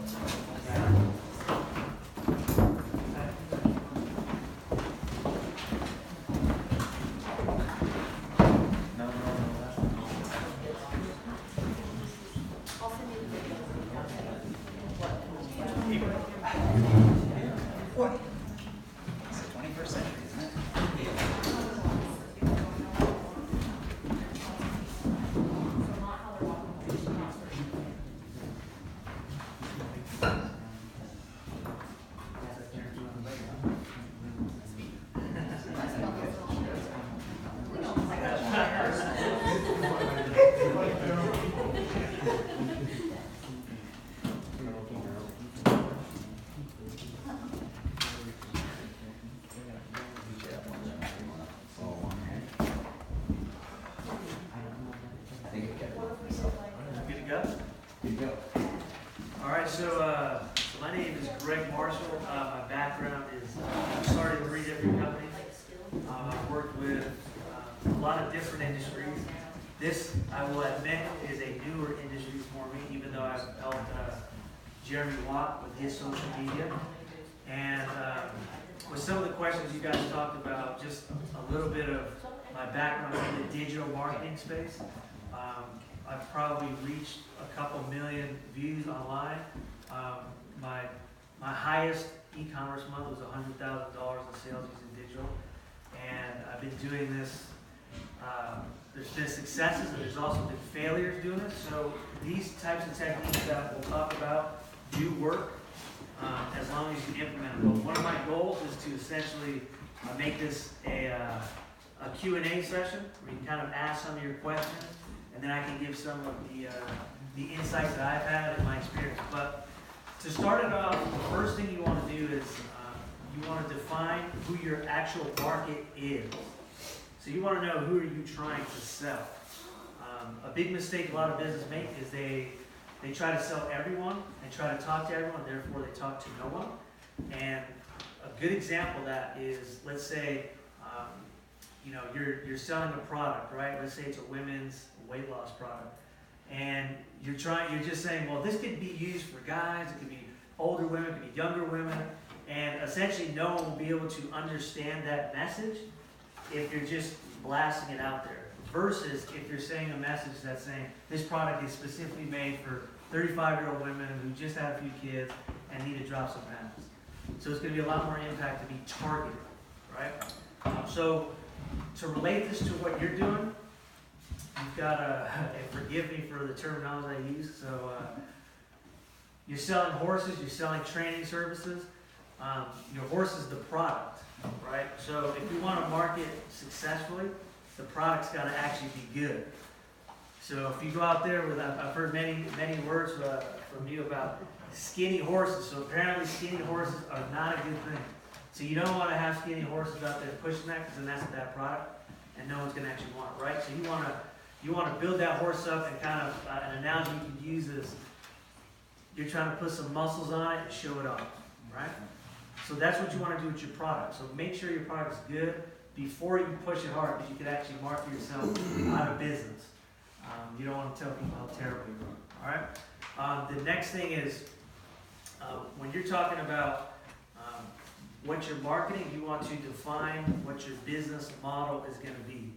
It's the 21st century, isn't it? So my name is Greg Marshall. My background is, I started in 3 different companies. I've worked with a lot of different industries. This, I will admit, is a newer industry for me, even though I've helped Jeremy Watt with his social media. And with some of the questions you guys talked about, just a little bit of my background in the digital marketing space. I've probably reached a couple million views online. My highest e-commerce month was $100,000 in sales using digital. And I've been doing this, there's been successes and there's also been failures doing this. So these types of techniques that we'll talk about do work as long as you implement them. But one of my goals is to essentially make this a Q&A session where you can kind of ask some of your questions, and then I can give some of the insights that I've had in my experience. But to start it off, the first thing you want to do is you want to define who your actual market is. So you want to know who are you trying to sell. A big mistake a lot of businesses make is they try to sell everyone, they try to talk to everyone, therefore they talk to no one. And a good example of that is, let's say, you're selling a product, right? Let's say it's a women's weight loss product. And you're just saying, well, this could be used for guys, it could be older women, it could be younger women, and essentially no one will be able to understand that message if you're just blasting it out there. Versus if you're saying a message that's saying, this product is specifically made for 35-year-old women who just had a few kids and need to drop some pounds. So it's going to be a lot more impact to be targeted, right? So to relate this to what you're doing, you've got to, and forgive me for the terminology I use, so you're selling horses, you're selling training services. Your horse is the product, right? So if you want to market successfully, the product's got to actually be good. So if you go out there with, I've heard many words from you about skinny horses. So apparently skinny horses are not a good thing. So you don't want to have skinny horses out there pushing that, because then that's a bad product, and no one's going to actually want it, right? So you want to build that horse up, and kind of an analogy you could use is you're trying to put some muscles on it and show it off, right? So that's what you want to do with your product. So make sure your product's good before you push it hard, because you could actually market yourself out of business. You don't want to tell people how terrible you are, all right? The next thing is, when you're talking about what you're marketing, you want to define what your business model is going to be,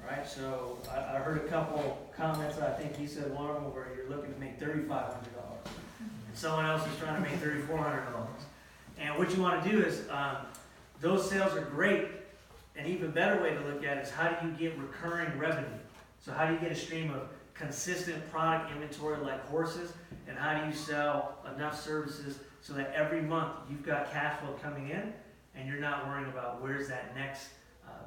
right? So I heard a couple comments. I think you said one of them where you're looking to make $3,500, and someone else is trying to make $3,400. And what you want to do is, those sales are great. An even better way to look at it is, how do you get recurring revenue? So how do you get a stream of consistent product inventory like horses, and how do you sell enough services so that every month you've got cash flow coming in and you're not worrying about where's that next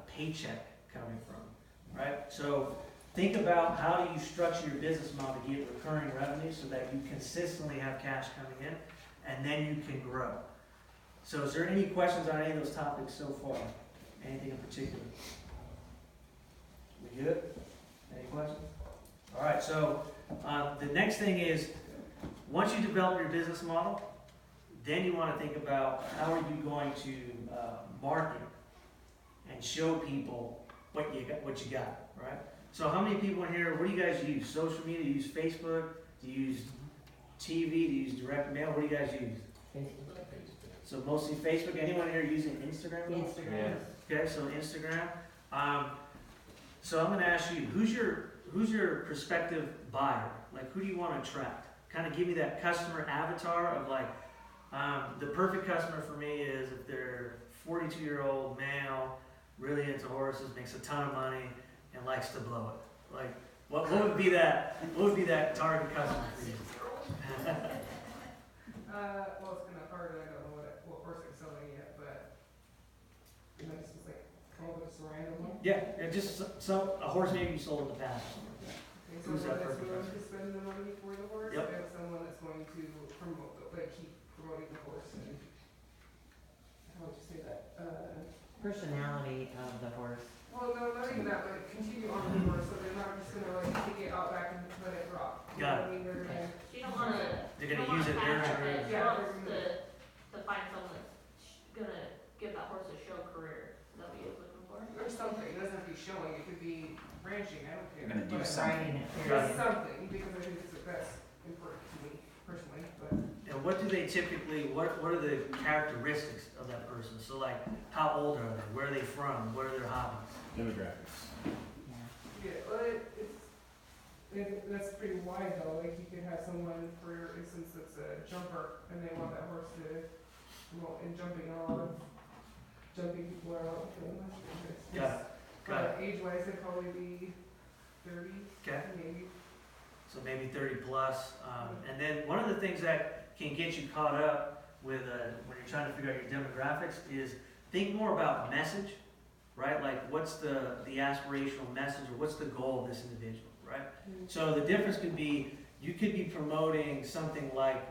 paycheck coming from, right? So think about, how do you structure your business model to get recurring revenue so that you consistently have cash coming in, and then you can grow. So is there any questions on any of those topics so far? Anything in particular? We good? Any questions? All right, so the next thing is, once you develop your business model, then you want to think about how are you going to market and show people what you got, right? So how many people in here, what do you guys use? Social media? Do you use Facebook? Do you use TV? Do you use direct mail? What do you guys use? Facebook. So mostly Facebook. Anyone here using Instagram? Instagram. Okay, so Instagram. So I'm going to ask you, who's your prospective buyer? Like, who do you want to attract? Kind of give me that customer avatar of like, the perfect customer for me is if they're 42-year-old male, really into horses, makes a ton of money, and likes to blow it. Like, what would be that target customer for you? Well, it's kind of hard, I don't know what horse I'm selling yet, but it's just like, come up with just a random one. Yeah, just a horse maybe you sold in the past or something like that. Okay, Who's someone that that's perfect willing customer? to spend the money for the horse, Yep. and someone that's going to promote, keep promoting the horse, and how would you say that? Personality of the horse. Well, no, not even that, but continue on the horse, so they're not just gonna like take it out back and let it drop. I Got it. mean, they're gonna, She don't wanna. They're she gonna don't use wanna it during pass her. it. She Yeah, wants they're to find someone that's gonna give that horse a show career. Is that what you're looking for? or something, it doesn't have to be showing, it could be ranching, I don't care. You're gonna do but something. Just something, because I think that's important to me personally, but. And what do they typically, what are the characteristics of that person? So like, how old are they? Where are they from? What are their hobbies? Demographics. Yeah, well, that's pretty wide though, like you could have someone, for instance, that's a jumper, and they want that horse to, well, and jumping people are out doing this. Got it. But age-wise, it'd probably be 30, Okay. maybe. So maybe 30 plus. And then one of the things that can get you caught up with when you're trying to figure out your demographics is think more about message, right? Like what's the aspirational message or what's the goal of this individual, right? So the difference could be you could be promoting something like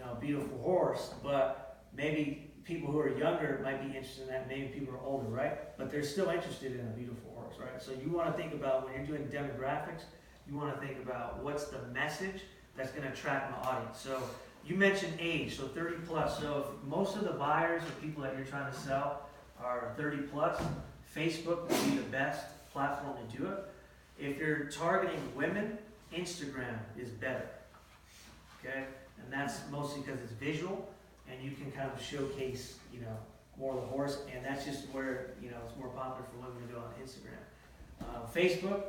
a beautiful horse, but maybe people who are younger might be interested in that, maybe people are older, right? But they're still interested in a beautiful horse, right? So you want to think about when you're doing demographics, you want to think about what's the message that's going to attract my audience. So you mentioned age, so 30 plus. So if most of the buyers or people that you're trying to sell are 30 plus, Facebook would be the best platform to do it. If you're targeting women, Instagram is better, okay? And that's mostly because it's visual and you can kind of showcase, more of the horse, and that's just where, it's more popular for women to go on Instagram. Facebook,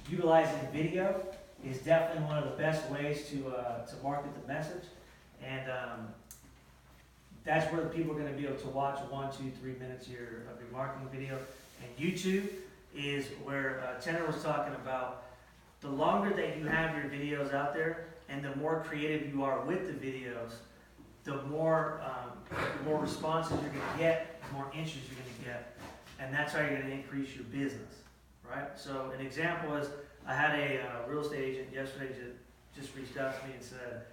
utilizing video is definitely one of the best ways to market the message, and that's where the people are going to be able to watch 1, 2, 3 minutes of your marketing video. And YouTube is where Tanner was talking about. The longer that you have your videos out there, and the more creative you are with the videos, the more responses you're going to get, the more interest you're going to get, and that's how you're going to increase your business, right? So an example is I had a real estate agent yesterday just reached out to me and said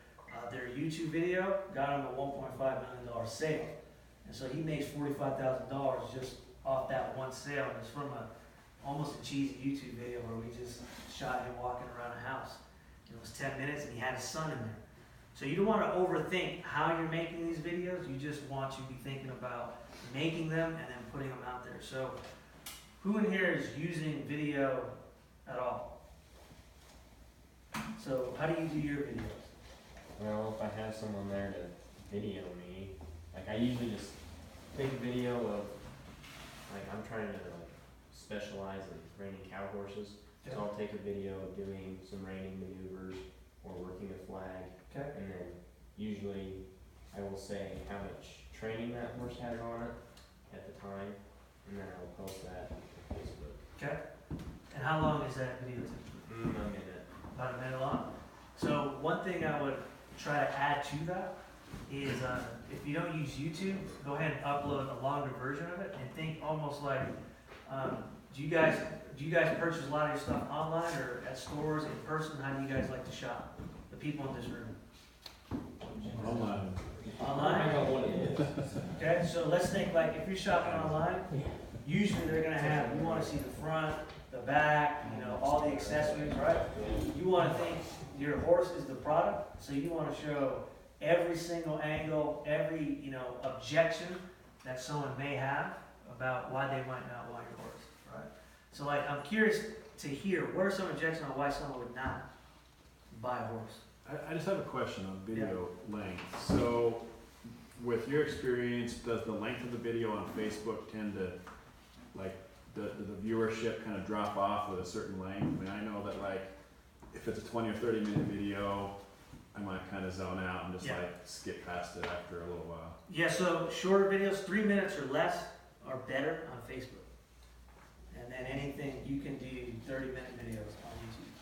their YouTube video got him a $1.5 million sale, and so he makes $45,000 just off that one sale. And it's from almost a cheesy YouTube video where we just shot him walking around a house. It was 10 minutes and he had his son in there. So you don't want to overthink how you're making these videos. You just want to be thinking about making them and then putting them out there. So who in here is using video at all? So how do you do your videos? Well, if I have someone there to video me, like I usually just take a video of, like I'm trying to specialize in reining cow horses. So I'll take a video of doing some reining maneuvers or working a flag. Okay. And then usually I will say how much training that horse has on it at the time, and then I'll post that on Facebook. Okay. And how long is that video take? A minute. About a minute long. So one thing I would try to add to that is if you don't use YouTube, go ahead and upload a longer version of it, and think almost like do you guys purchase a lot of your stuff online or at stores in person? How do you guys like to shop? The people in this room. Online. Online? Okay, so let's think like if you're shopping online, usually they're gonna have, you wanna see the front, the back, all the accessories, right? You wanna think your horse is the product, so you wanna show every single angle, every, objection that someone may have about why they might not want your horse, right? So like, I'm curious to hear, what are some objections on why someone would not buy a horse? I just have a question on video length. So, with your experience, does the length of the video on Facebook tend to, like, the viewership kind of drop off with a certain length? I mean, I know that, like, if it's a 20 or 30 minute video, I might kind of zone out and just, like, skip past it after a little while. Yeah, so shorter videos, 3 minutes or less, are better on Facebook. And then anything, you can do 30-minute videos on YouTube.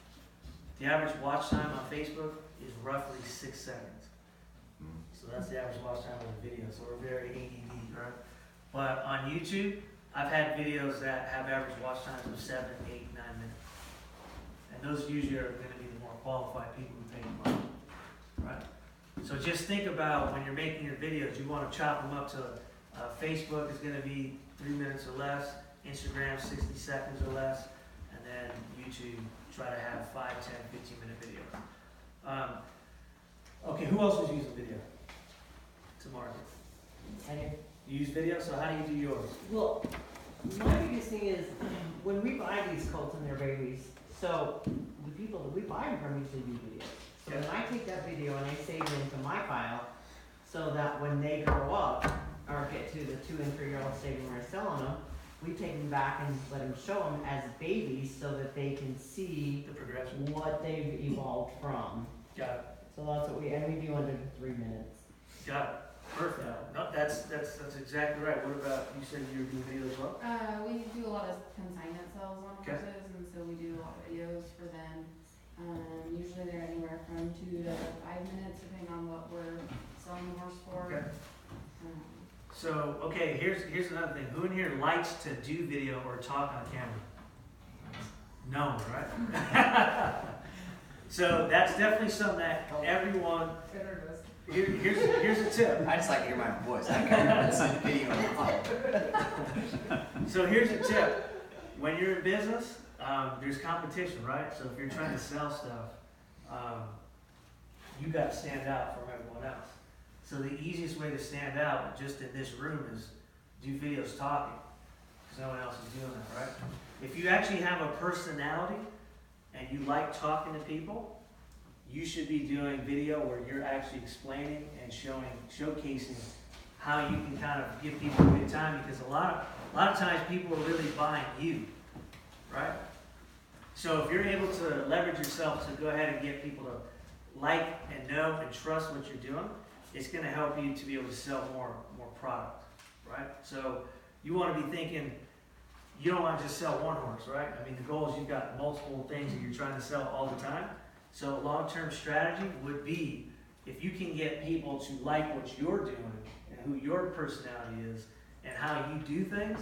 The average watch time on Facebook is roughly 6 seconds. So that's the average watch time of the video, so we're very ADD, right? But on YouTube, I've had videos that have average watch times of 7, 8, 9 minutes. And those usually are gonna be the more qualified people who pay money, right? So just think about when you're making your videos, you wanna chop them up to Facebook is gonna be 3 minutes or less, Instagram 60 seconds or less, and then YouTube try to have 5, 10, 15-minute video. Okay, who else was using video to market? I do. You use video, so how do you do yours? Well, my biggest thing is, when we buy these colts and their babies, so the people that we buy them from usually do videos. So when I take that video and I save it into my file, so that when they grow up, or get to the 2 and 3-year-old stage when we're selling them, we take them back and let them show them as babies so that they can see The progression. what they've evolved from. Got it. So that's what we do under 3 minutes. Got it. Perfect. No, that's exactly right. What about, you said you were doing video as well? We do a lot of consignment sales on Okay. horses, and so we do a lot of videos for them. Usually they're anywhere from 2 to 5 minutes, depending on what we're selling the horse for. Okay. Um, So, okay, here's another thing. Who in here likes to do video or talk on camera? No, right? So that's definitely something that everyone, Better does. here's a tip. I just like to hear my voice. I can't listen to video now. So here's a tip. When you're in business, there's competition, right? So if you're trying to sell stuff, you gotta stand out from everyone else. So the easiest way to stand out, just in this room, is do videos talking, because no one else is doing that, right? If you actually have a personality and you like talking to people, you should be doing video where you're actually explaining and showcasing how you can kind of give people a good time, because a lot of times people are really buying you, right? So if you're able to leverage yourself to go ahead and get people to like and know and trust what you're doing, it's going to help you to be able to sell more product, right? So you want to be thinking, you don't want to just sell one horse, right? I mean, the goal is you've got multiple things that you're trying to sell all the time. So a long-term strategy would be, if you can get people to like what you're doing and who your personality is and how you do things,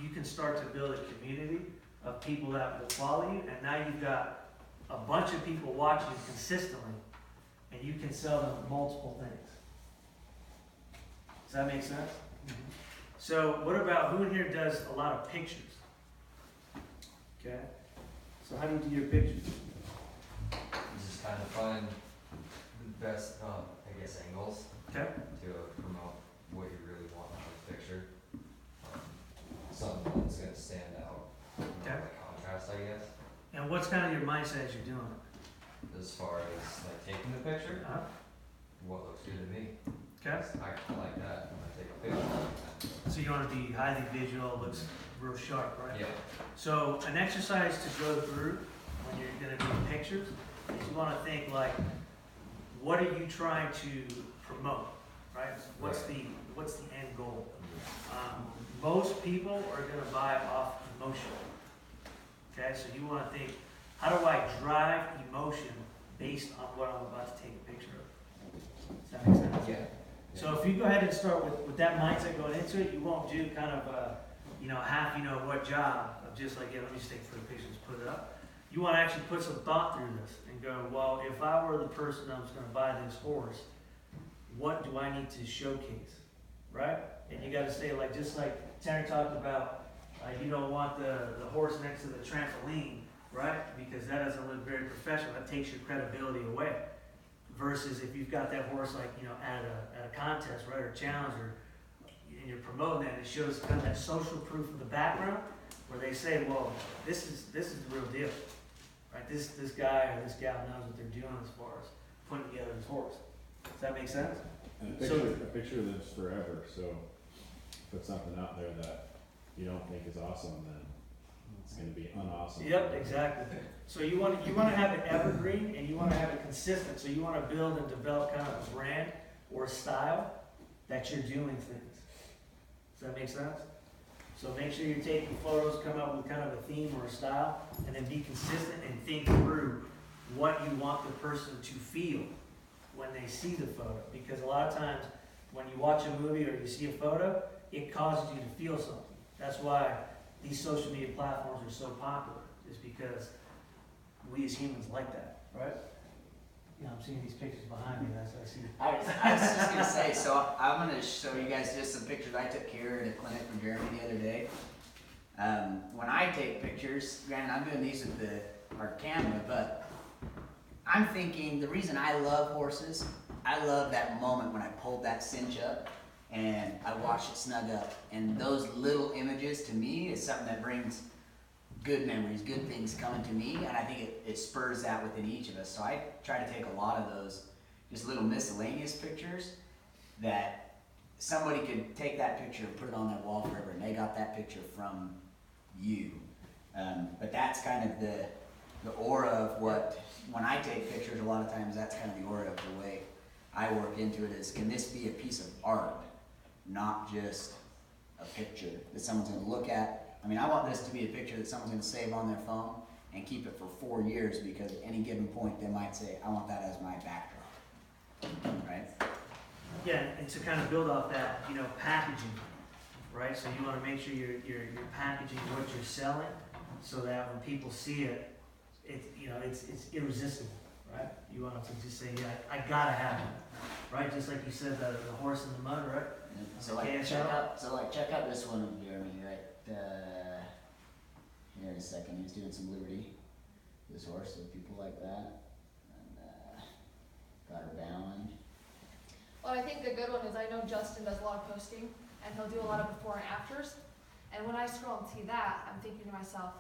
you can start to build a community of people that will follow you, and now you've got a bunch of people watching you consistently, and you can sell them multiple things. Does that make sense? So what about, who in here does a lot of pictures? Okay, so how do you do your pictures? You just kind of find the best, I guess, angles Okay. to promote what you really want on the picture. Something that's gonna stand out, Okay. like contrast, I guess, And what's kind of your mindset as you're doing it? as far as like taking the picture, Uh-huh. what looks good to me. Okay. I like that when I take a picture like that. So you want to be highly visual, looks real sharp, right? Yeah. So an exercise to go through when you're going to do pictures is you want to think like, what are you trying to promote, right? What's the end goal? Most people are going to buy off emotion. Okay, so you want to think, how do I drive emotion based on what I'm about to take a picture of? Does that make sense? Yeah. So if you go ahead and start with that mindset going into it, you won't do kind of half what job of just like, yeah, let me just take for the pictures, put it up. You want to actually put some thought through this and go, well, if I were the person that was going to buy this horse, what do I need to showcase, right? And you got to say, like, just like Tanner talked about, you don't want the horse next to the trampoline, right? Because that doesn't look very professional. That takes your credibility away. Versus if you've got that horse like, at a contest, right, or challenge, and you're promoting that, it shows kind of that social proof in the background where they say, well, this is the real deal, right? This guy or this gal knows what they're doing as far as putting together this horse. Does that make sense? And a picture lives forever, so put something out there that you don't think is awesome, then it's gonna be unawesome. Yep, exactly. So you want to have it evergreen, and you want to have it consistent. So you want to build and develop kind of a brand or a style that you're doing things. Does that make sense? So make sure you're taking photos, come up with kind of a theme or a style, and then be consistent and think through what you want the person to feel when they see the photo. Because a lot of times when you watch a movie or you see a photo, it causes you to feel something. That's why these social media platforms are so popular, is because we as humans like that, right? I'm seeing these pictures behind me, that's what I see. I was just gonna say, so I'm gonna show you guys just some pictures I took here at a clinic for Jeremy the other day. When I take pictures, granted I'm doing these with the our camera, but I'm thinking the reason I love horses, I love that moment when I pulled that cinch up and I watched it snug up. And those little images to me is something that brings good memories, good things coming to me, and I think it spurs that within each of us. So I try to take a lot of those just little miscellaneous pictures that somebody could take that picture and put it on their wall forever, and they got that picture from you. But that's kind of the aura of what, when I take pictures, a lot of times that's kind of the aura of the way I work into it is, can this be a piece of art, not just a picture that someone's going to look at? I mean, I want this to be a picture that someone's going to save on their phone and keep it for 4 years, because at any given point they might say, I want that as my backdrop, right? Yeah, and to kind of build off that, you know, packaging, right? So you want to make sure you're packaging what you're selling, so that when people see it, it's irresistible, right? You want them to just say, yeah, I gotta have it, right? Just like you said, the horse in the mud, right? So check out this one of Jeremy, right? Here in a second, he's doing some liberty. This horse, so people like that, and got her bound. Well, I think the good one is, I know Justin does a lot of posting, and he'll do a lot of before and afters. And when I scroll and see that, I'm thinking to myself,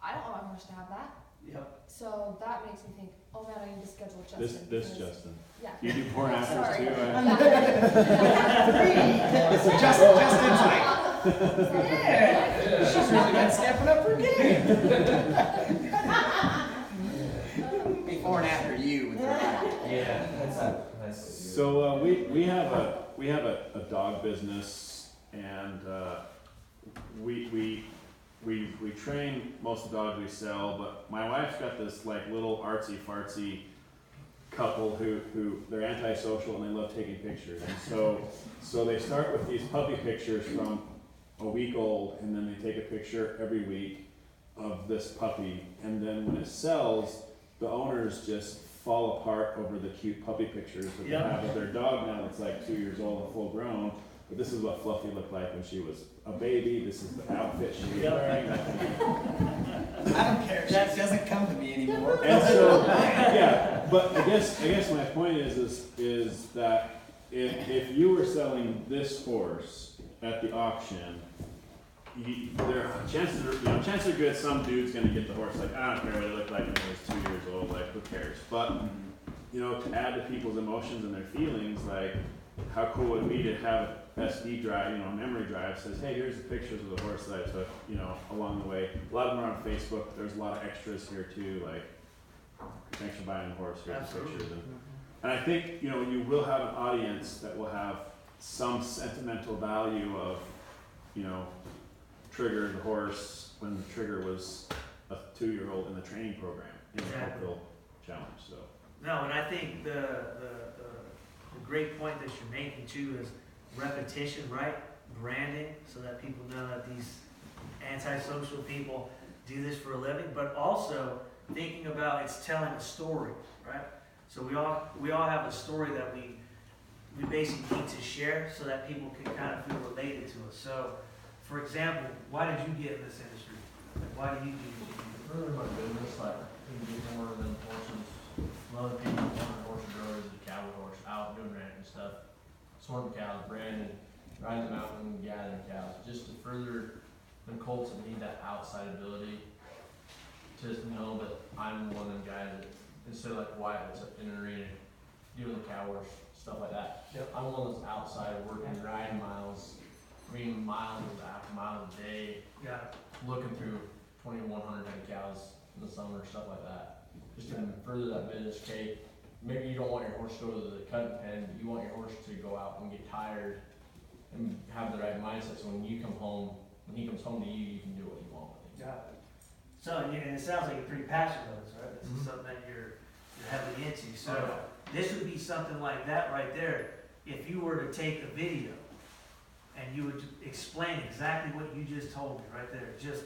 I don't want my horse to have that. Yep. So that makes me think, oh man, I need to schedule Justin. This because- Justin. Yeah. You do before and afters Sorry. too? Justin's like, yeah, she's really been stepping up her game. Before and after you with the Yeah, that's So we have a dog business, and we train most of the dogs we sell. But my wife's got this like little artsy fartsy couple who they're antisocial and they love taking pictures. And so they start with these puppy pictures from a week old, and then they take a picture every week of this puppy, and then when it sells, the owners just fall apart over the cute puppy pictures that they have of their dog now that's like 2 years old and full grown. But this is what Fluffy looked like when she was a baby. This is the outfit she was wearing. I don't care. She doesn't come to me anymore. And so, yeah. But I guess my point is that if you were selling this horse at the auction, chances are good some dude's gonna get the horse like, I don't care what it looked like when it was 2 years old, like who cares? But to add to people's emotions and their feelings, like how cool would it be to have SD drive, a memory drive says, hey, here's the pictures of the horse that I took, along the way. A lot of them are on Facebook. There's a lot of extras here too, like thanks for buying the horse, here's the pictures. And I think, you will have an audience that will have some sentimental value of, Trigger the horse when Trigger was a 2-year-old in the training program in the Cokeville Challenge. So no, and I think the great point that you're making too is repetition, right? Branding, so that people know that these antisocial people do this for a living, but also thinking about it's telling a story, right? So we all have a story that we basically need to share so that people can kind of feel related to us. So, for example, why did you get in this industry? Like, why do you do what you do? Really my business, like, you can get more than horses. A lot of people want horse growers, a cattle horse, out doing ranching stuff, sorting cows, branding, riding the mountain, gathering cows, just to further the colts that need that outside ability to know that I'm one of them guys that, instead of like Wyatt that's in an arena doing the cow horse, stuff like that. Yep. I'm one that's outside working, riding miles, green miles after miles a day, looking through 2,100 head cows in the summer, stuff like that. Just to further that business. Okay, maybe you don't want your horse to go to the cutting pen, but you want your horse to go out and get tired and have the right mindset, so when he comes home to you, you can do what you want with it. Got it. So, and it sounds like you're pretty passionate about this, right? This is something that you're heavily into. So this would be something like that right there. If you were to take a video and you would explain exactly what you just told me right there, just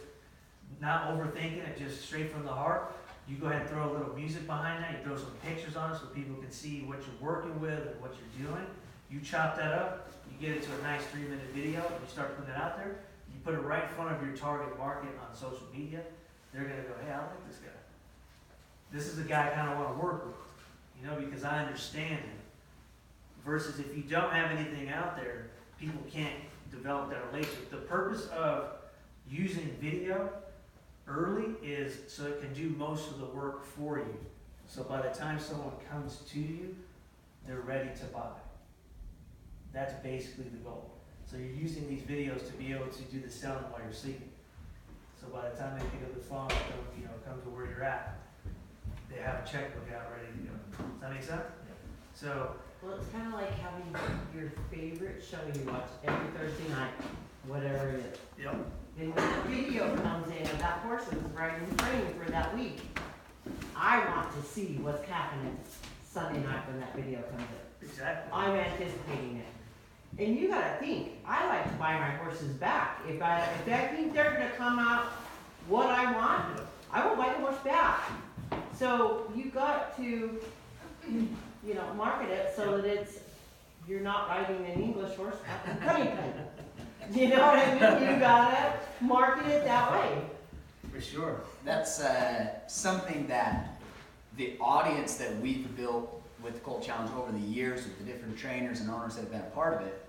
not overthinking it, just straight from the heart. You go ahead and throw a little music behind that. You throw some pictures on it so people can see what you're working with and what you're doing. You chop that up. You get it to a nice 3-minute video. And you start putting it out there. You put it right in front of your target market on social media. They're gonna go, hey, I like this guy. this is a guy I kinda wanna work with, you know, because I understand him. Versus if you don't have anything out there, people can't develop that relationship. The purpose of using video early is so it can do most of the work for you. So by the time someone comes to you, they're ready to buy. That's basically the goal. So you're using these videos to be able to do the selling while you're sleeping. So by the time they pick up the phone, you know, come to where you're at, they have a checkbook out ready to go. Does that make sense? So, Well, it's kinda like having your favorite show you watch every Thursday night, whatever it is. yep, And when the video comes in and that person is right in training for that week, I want to see what's happening Sunday night when that video comes in. exactly. I'm anticipating it. And you gotta think, I like to buy my horses back. If I think they're gonna come out what I want, I will buy the horse back. So you got to, you know, market it so that it's, you're not riding an English horse at the Covington. You know what I mean? You gotta market it that way. For sure. That's something that the audience that we've built with the Colt Challenge over the years with the different trainers and owners that have been a part of it,